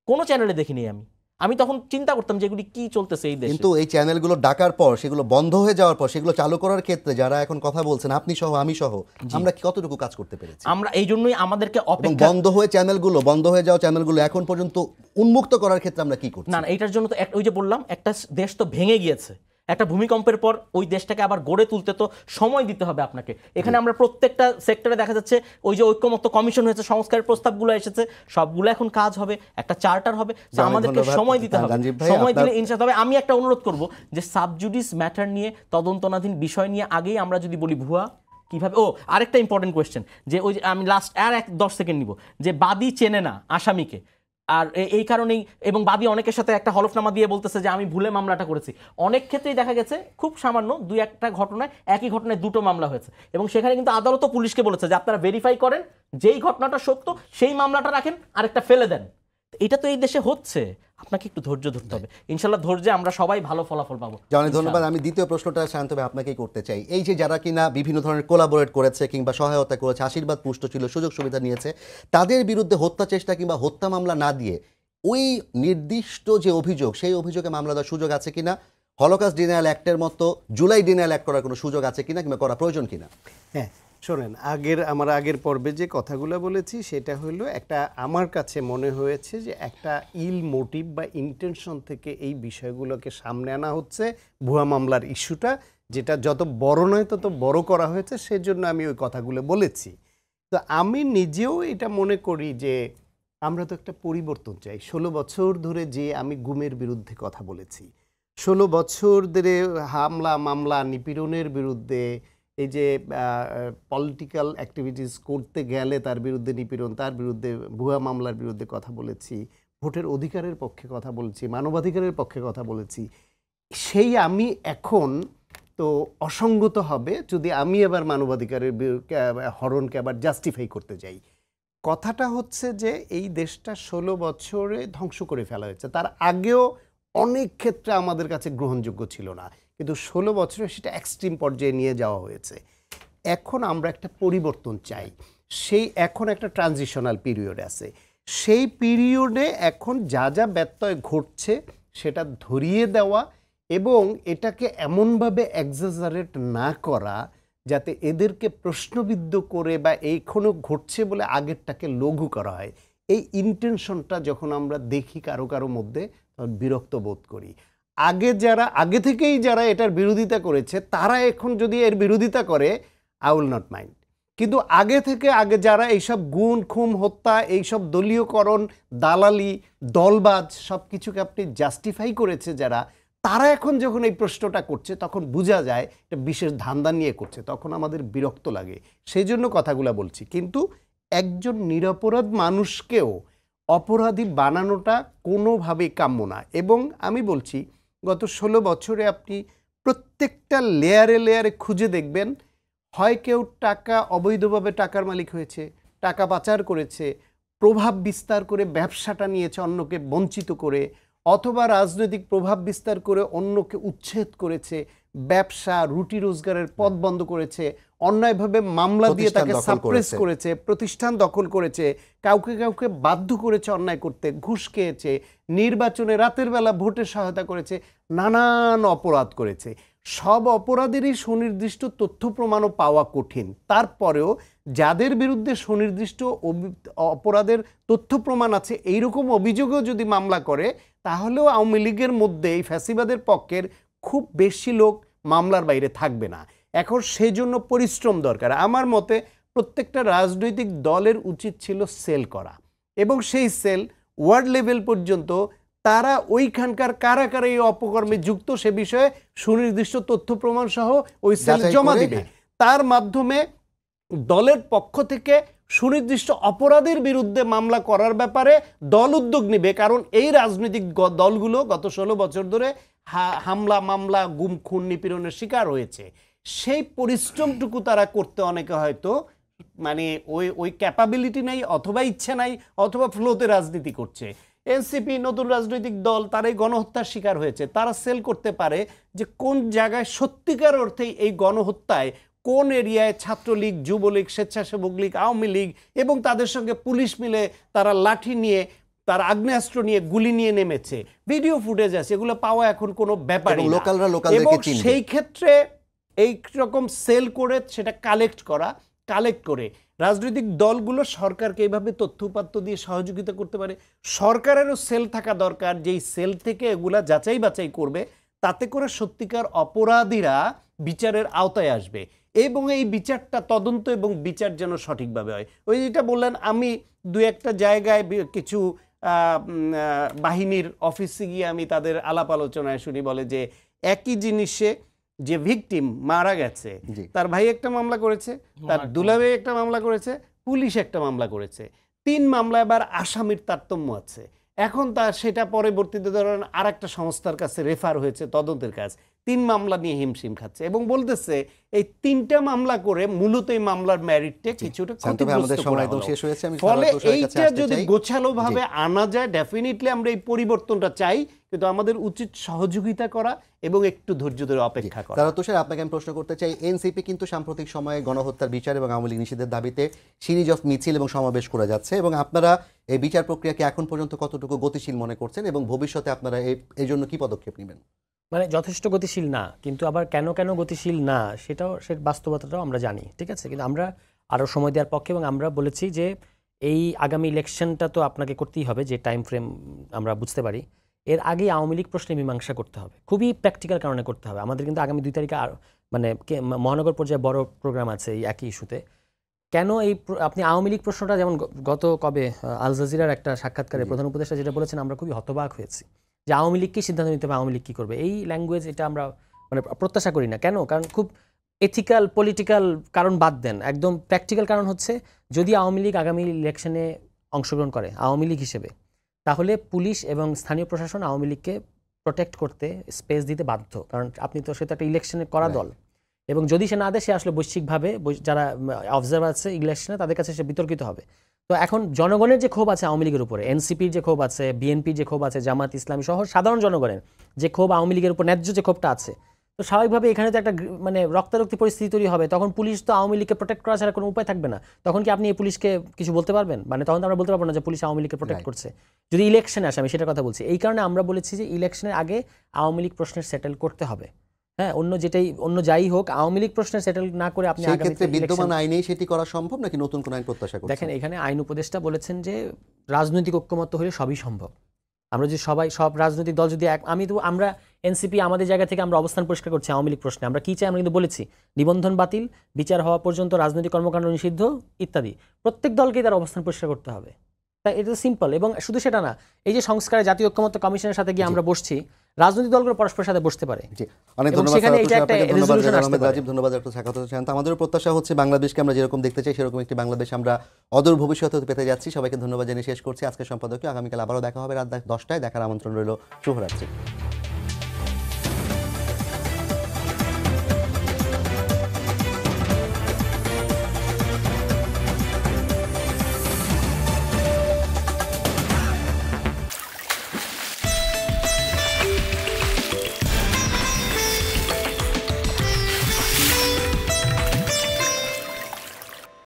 কোনো চ্যানেলে দেখিনি। আমি তখন চিন্তা করতাম যে এগুলি কি চলতেছে এই দেশে। কিন্তু এই চ্যানেলগুলো ডাকার পর, সেগুলো বন্ধ হয়ে যাওয়ার পর, সেগুলো চালু করার ক্ষেত্রে যারা এখন কথা বলছেন, আপনি সহ আমি সহ, আমরা কতটুকু কাজ করতে পেরেছি? আমরা এই জন্যই আমাদেরকে এবং অপেক্ষা, বন্ধ হয়ে যাওয়া চ্যানেলগুলো এখন পর্যন্ত উন্মুক্ত করার ক্ষেত্রে আমরা কি করছি? না, এটার জন্য তো ওই যে বললাম, একটা দেশ তো ভেঙে গিয়েছে, একটা ভূমিকম্পের পর ওই দেশটাকে আবার গড়ে তুলতে তো সময় দিতে হবে আপনাকে। এখানে আমরা প্রত্যেকটা সেক্টরে দেখা যাচ্ছে ওই যে ঐক্যমত্য কমিশন হয়েছে, সংস্কারের প্রস্তাবগুলো এসেছে, সবগুলো এখন কাজ হবে, একটা চার্টার হবে। তো আমাদেরকে সময় দিতে হবে, সময় দিলে ইনশাআল্লাহ। তবে আমি একটা অনুরোধ করব যে সাবজুডিস ম্যাটার নিয়ে, তদন্তনাধীন বিষয় নিয়ে আগেই আমরা যদি বলি ভুয়া কিভাবে। আরেকটা ইম্পর্টেন্ট কোয়েশ্চেন, যে ওই আমি লাস্ট 10 সেকেন্ড নিব, যে বাদী চেনে না আসামিকে, আর এই কারণেই, এবং বাদী অনেকের সাথে একটা হলফনামা দিয়ে বলতেছে যে আমি ভুলে মামলাটা করেছি। অনেক ক্ষেত্রেই দেখা গেছে খুব সামান্য 2-1টা ঘটনায়, একই ঘটনায় 2টো মামলা হয়েছে, এবং সেখানে কিন্তু আদালতও পুলিশকে বলেছে যে আপনারা ভেরিফাই করেন, যেই ঘটনাটা সত্য সেই মামলাটা রাখেন, আরেকটা ফেলে দেন। এটা তো এই দেশে হচ্ছে, আপনাকে একটু ধৈর্য ধরতে হবে। ইনশাল্লাহ ধৈর্যে আমরা সবাই ভালো ফলাফল পাবো। অনেক ধন্যবাদ। আমি দ্বিতীয় প্রশ্নটা শান্ত ভাই আপনাকেই করতে চাই। এই যে যারা কিনা বিভিন্ন ধরনের কোলাবোরেট করেছে কিংবা সহায়তা করেছে, আশীর্বাদ পুষ্ট ছিল, সুযোগ সুবিধা নিয়েছে, তাদের বিরুদ্ধে হত্যা চেষ্টা কিংবা হত্যা মামলা না দিয়ে ওই নির্দিষ্ট যে অভিযোগ, সেই অভিযোগে মামলা দেওয়ার সুযোগ আছে কিনা? হলোকাস্ট ডিনায়াল অ্যাক্টের মতো জুলাই ডিনায়াল অ্যাক্ট করার কোনো সুযোগ আছে কিনা কিংবা করা প্রয়োজন কিনা? হ্যাঁ, শোনেন, আমার আগের পর্বে যে কথাগুলো বলেছি সেটা হলো একটা, আমার কাছে মনে হয়েছে যে একটা ইল মোটিভ বা ইন্টেনশন থেকে এই বিষয়গুলোকে সামনে আনা হচ্ছে, ভুয়া মামলার ইস্যুটা, যেটা যত বড় নয় তত বড় করা হয়েছে, সেজন্য আমি ওই কথাগুলো বলেছি। তো আমি নিজেও এটা মনে করি যে আমরা তো একটা পরিবর্তন চাই। 16 বছর ধরে যে আমি গুমের বিরুদ্ধে কথা বলেছি, 16 বছর ধরে হামলা মামলা নিপীড়নের বিরুদ্ধে, এই যে পলিটিক্যাল অ্যাক্টিভিটিস করতে গেলে তার বিরুদ্ধে নিপীড়ন, তার বিরুদ্ধে ভুয়া মামলার বিরুদ্ধে কথা বলেছি, ভোটের অধিকারের পক্ষে কথা বলেছি, মানবাধিকারের পক্ষে কথা বলেছি। সেই আমি এখন তো অসঙ্গত হবে যদি আমি আবার মানবাধিকারের হরণকে আবার জাস্টিফাই করতে যাই। কথাটা হচ্ছে যে এই দেশটা 16 বছরে ধ্বংস করে ফেলা হয়েছে। তার আগেও অনেক ক্ষেত্রে আমাদের কাছে গ্রহণযোগ্য ছিল না, কিন্তু 16 বছরে সেটা এক্সট্রিম পর্যায়ে নিয়ে যাওয়া হয়েছে। এখন আমরা একটা পরিবর্তন চাই। এখন একটা ট্রানজিশনাল পিরিয়ড আছে। সেই পিরিয়ডে এখন যা যা ব্যত্যয় ঘটছে সেটা ধরিয়ে দেওয়া এবং এটাকে এমনভাবে এক্সাজারেট না করা যাতে এদেরকে প্রশ্নবিদ্ধ করে বা এইখানেও ঘটছে বলে আগেরটাকে লঘু করা হয়। এই ইন্টেনশনটা যখন আমরা দেখি কারো কারো মধ্যে, তখন বিরক্ত বোধ করি। আগে থেকেই যারা এটার বিরোধিতা করেছে তারা এখন যদি এর বিরোধিতা করে, আই উইল নট মাইন্ড। কিন্তু আগে যারা এইসব গুণ খুম হত্যা, এইসব দলীয়করণ, দালালি, দলবাজ সব কিছুকে আপনি জাস্টিফাই করেছে যারা, তারা এখন যখন এই প্রশ্নটা করছে তখন বোঝা যায় এটা বিশেষ ধান্দা নিয়ে করছে, তখন আমাদের বিরক্ত লাগে। সেই জন্য কথাগুলো বলছি। কিন্তু একজন নিরপরাধ মানুষকেও অপরাধী বানানোটা কোনোভাবেই কাম্য না। এবং আমি বলছি গত 16 বছরে আপনি প্রত্যেকটা লেয়ারে লেয়ারে খুঁজে দেখবেন, হয় কেউ অবৈধভাবে টাকার মালিক হয়েছে, টাকা পাচার করেছে, প্রভাব বিস্তার করে ব্যবসাটা নিয়েছে অন্যকে বঞ্চিত করে, অথবা রাজনৈতিক প্রভাব বিস্তার করে অন্যকে উচ্ছেদ করেছে, ব্যবসা রুটি রোজগারের পথ বন্ধ করেছে, অন্যায়ভাবে মামলা দিয়ে তাকে সাপ্রেস করেছে, প্রতিষ্ঠান দখল করেছে, কাউকে বাধ্য করেছে অন্যায় করতে, ঘুষ খেয়েছে, নির্বাচনে রাতের বেলা ভোটে সহায়তা করেছে, নানান অপরাধ করেছে। সব অপরাধেরই সুনির্দিষ্ট তথ্য প্রমাণও পাওয়া কঠিন। তারপরেও যাদের বিরুদ্ধে সুনির্দিষ্ট অপরাধের তথ্য প্রমাণ আছে, এইরকম অভিযোগও যদি মামলা করে, তাহলেও আওয়ামী লীগের মধ্যে এই ফ্যাসিবাদের পক্ষের খুব বেশি লোক মামলার বাইরে থাকবে না। এখন সেই জন্য পরিশ্রম দরকার। আমার মতে প্রত্যেকটা রাজনৈতিক দলের উচিত ছিল সেল করা, এবং সেই সেল ওয়ার্ড লেভেল পর্যন্ত তারা ওইখানকার কারা কারা এই অপকর্মে যুক্ত সে বিষয়ে সুনির্দিষ্ট তথ্য প্রমাণ সহ ওই সেল জমা দিবে। তার মাধ্যমে দলের পক্ষ থেকে সুনির্দিষ্ট অপরাধের বিরুদ্ধে মামলা করার ব্যাপারে দল উদ্যোগ নেবে। কারণ এই রাজনৈতিক দলগুলো গত 16 বছর ধরে হামলা মামলা গুম খুন নিপীড়নের শিকার হয়েছে। সেই পরিশ্রমটুকু তারা করতে অনেকে হয়তো ওই ক্যাপাবিলিটি নাই, অথবা ইচ্ছে নাই, অথবা ফ্লোতে রাজনীতি করছে। এনসিপি নতুন রাজনৈতিক দল, তারাই গণহত্যার শিকার হয়েছে। তারা সেল করতে পারে যে কোন জায়গায় সত্যিকার অর্থেই এই গণহত্যায় কোন এরিয়ায় ছাত্রলীগ, যুবলীগ, স্বেচ্ছাসেবক লীগ, আওয়ামী লীগ এবং তাদের সঙ্গে পুলিশ মিলে তারা লাঠি নিয়ে, তারা আগ্নেয়াস্ত্র নিয়ে, গুলি নিয়ে নেমেছে। ভিডিও ফুটেজ আছে, এগুলো পাওয়া এখন কোনো ব্যাপারই না। এবং সেই ক্ষেত্রে এই রকম সেল করে সেটা কালেক্ট করে রাজনৈতিক দলগুলো সরকারকে এইভাবে তথ্য উপাত্ত দিয়ে সহযোগিতা করতে পারে। সরকারেরও সেল থাকা দরকার, যেই সেল থেকে এগুলা যাচাই বাছাই করবে, তাতে করে সত্যিকার অপরাধীরা বিচারের আওতায় আসবে এবং এই বিচারটা তদন্ত এবং বিচার যেন সঠিকভাবে হয়। ওই যেটা বললেন, আমি দু একটা জায়গায় কিছু বাহিনীর অফিসে গিয়ে আমি তাদের আলাপ আলোচনায় শুনি, বলে যে একই জিনিসে যে ভিকটিম মারা গেছে, তার ভাই একটা মামলা করেছে, তার দুলাভাই একটা মামলা করেছে, পুলিশ একটা মামলা করেছে, 3 মামলায় আবার আসামির তারতম্য আছে। এখন সেটা পরবর্তীতে ধরেন আর একটা সংস্থার কাছে রেফার হয়েছে তদন্তের কাজ, 3 মামলা নিয়ে হিমশিম খাচ্ছে এবং বলতেছে এই 3টা মামলা করে মূলত এই মামলার মেরিটে কিছুটা ক্ষতিগ্রস্ত করা হলো। ফলে এইটা যদি গোছালো ভাবে আনা যায়, ডেফিনেটলি আমরা এই পরিবর্তনটা চাই, কিন্তু আমাদের উচিত সহযোগিতা করা এবং একটু ধৈর্য ধরে অপেক্ষা করা। তারা তুষার, আপনাকে আমি প্রশ্ন করতে চাই, এনসিপি কিন্তু সাম্প্রতিক সময়ে গণহত্যার বিচার এবং আওয়ামী লীগ নিষেধের দাবিতে সিরিজ অফ মিছিল এবং সমাবেশ করে যাচ্ছে, এবং আপনারা এই বিচার প্রক্রিয়াকে এখন পর্যন্ত কতটুকু গতিশীল মনে করছেন এবং ভবিষ্যতে আপনারা এই জন্য কি পদক্ষেপ নেবেন? মানে যথেষ্ট গতিশীল না, কিন্তু আবার কেন কেন গতিশীল না সেটাও সে বাস্তবতাটাও আমরা জানি, ঠিক আছে। কিন্তু আমরা আরও সময় দেওয়ার পক্ষে, এবং আমরা বলেছি যে এই আগামী ইলেকশনটা তো আপনাকে করতেই হবে, যে টাইম ফ্রেম আমরা বুঝতে পারি। এর আগেই আওয়ামী লীগ প্রশ্নে মীমাংসা করতে হবে, খুবই প্র্যাকটিক্যাল কারণে করতে হবে। আমাদের কিন্তু আগামী 2 তারিখে আর মানে মহানগর পর্যায়ে বড় প্রোগ্রাম আছে এই একই ইস্যুতে। কেন এই আপনি আওয়ামী লীগ প্রশ্নটা, যেমন গত কবে আল জাজিরার একটা সাক্ষাৎকারে প্রধান উপদেষ্টা যেটা বলেছেন, আমরা খুবই হতবাক হয়েছি যে আওয়ামী লীগ কি সিদ্ধান্ত নিতে হবে, আওয়ামী লীগ কী করবে। এই ল্যাঙ্গুয়েজ এটা আমরা মানে প্রত্যাশা করি না। কেন? কারণ খুব এথিক্যাল পলিটিক্যাল কারণ বাদ দেন, একদম প্র্যাকটিক্যাল কারণ হচ্ছে, যদি আওয়ামী লীগ আগামী ইলেকশনে অংশগ্রহণ করে আওয়ামী লীগ হিসেবে, তাহলে পুলিশ এবং স্থানীয় প্রশাসন আওয়ামী লীগকে প্রোটেক্ট করতে স্পেস দিতে বাধ্য। কারণ আপনি তো সেটা একটা ইলেকশনে করা দল, এবং যদি সে না দেয়, সে আসলে বৈশ্বিকভাবে যারা অবজার্ভার আছে ইলেকশনে তাদের কাছে সে বিতর্কিত হবে। তো এখন জনগণের যে ক্ষোভ আছে আওয়ামী লীগের উপরে, এনসিপির যে ক্ষোভ আছে, বিএনপির যে ক্ষোভ আছে, জামাত ইসলামী সহ সাধারণ জনগণের যে ক্ষোভ আওয়ামী লীগের উপর, ন্যায্য যে ক্ষোভটা আছে, তো স্বাভাবিকভাবে এখানে তো একটা মানে রক্তারক্তি পরিস্থিতি তৈরি হবে। তখন পুলিশ তো আওয়ামী লীগকে প্রোটেক্ট করা ছাড়া কোনো উপায় থাকবে না। তখন কি আপনি এই পুলিশকে কিছু বলতে পারবেন? মানে তখন তো আমরা বলতে পারবো না যে পুলিশ আওয়ামী লীগকে প্রোটেক্ট করছে, যদি ইলেকশনে আসে। আমি সেটার কথা বলছি। এই কারণে আমরা বলেছি যে ইলেকশনের আগে আওয়ামী লীগ প্রশ্নের সেটেল করতে হবে। হ্যাঁ, অন্য যাই হোক, আওয়ামী লীগ প্রশ্নে সেটেল না করে আপনি সেই ক্ষেত্রে বিদ্যমান আইনেই সেটি করা সম্ভব নাকি নতুন কোন আইন প্রত্যাশা করছেন? দেখেন, এখানে আইন উপদেষ্টা বলেছেন যে রাজনৈতিক ঐক্যমত্য হলে সবই সম্ভব। আমরা যদি সব রাজনৈতিক দল যদি আমরা এনসিপি আমাদের জায়গা থেকে আমরা অবস্থান পরিষ্কার করছি আওয়ামী লীগ প্রশ্নে। আমরা কি চাই আমরা কিন্তু বলেছি, নিবন্ধন বাতিল, বিচার হওয়া পর্যন্ত রাজনৈতিক কর্মকাণ্ড নিষিদ্ধ ইত্যাদি। প্রত্যেক দলকেই তার অবস্থান পরিষ্কার করতে হবে। তাই এটা সিম্পল। এবং শুধু সেটা না, এই যে সংস্কারে জাতীয় ঐক্যমত্য কমিশনের সাথে গিয়ে আমরা বসছি, রাজনৈতিক দলগুলো পরস্পরের সাথে বসতে পারে। অনেক ধন্যবাদ। ধন্যবাদ ডক্টর সাখাওয়াত হোসেন। আমাদের প্রত্যাশা হচ্ছে বাংলাদেশকে আমরা যেরকম দেখতে চাই সেরকম একটি বাংলাদেশ আমরা অদূর ভবিষ্যতে পেতে যাচ্ছি। সবাইকে ধন্যবাদ জানিয়ে শেষ করছি আজকের সম্পাদকীয়। আগামীকাল আবারও দেখা হবে রাত 10টায়। দেখার আমন্ত্রণ রইল। শুভরাত্রি।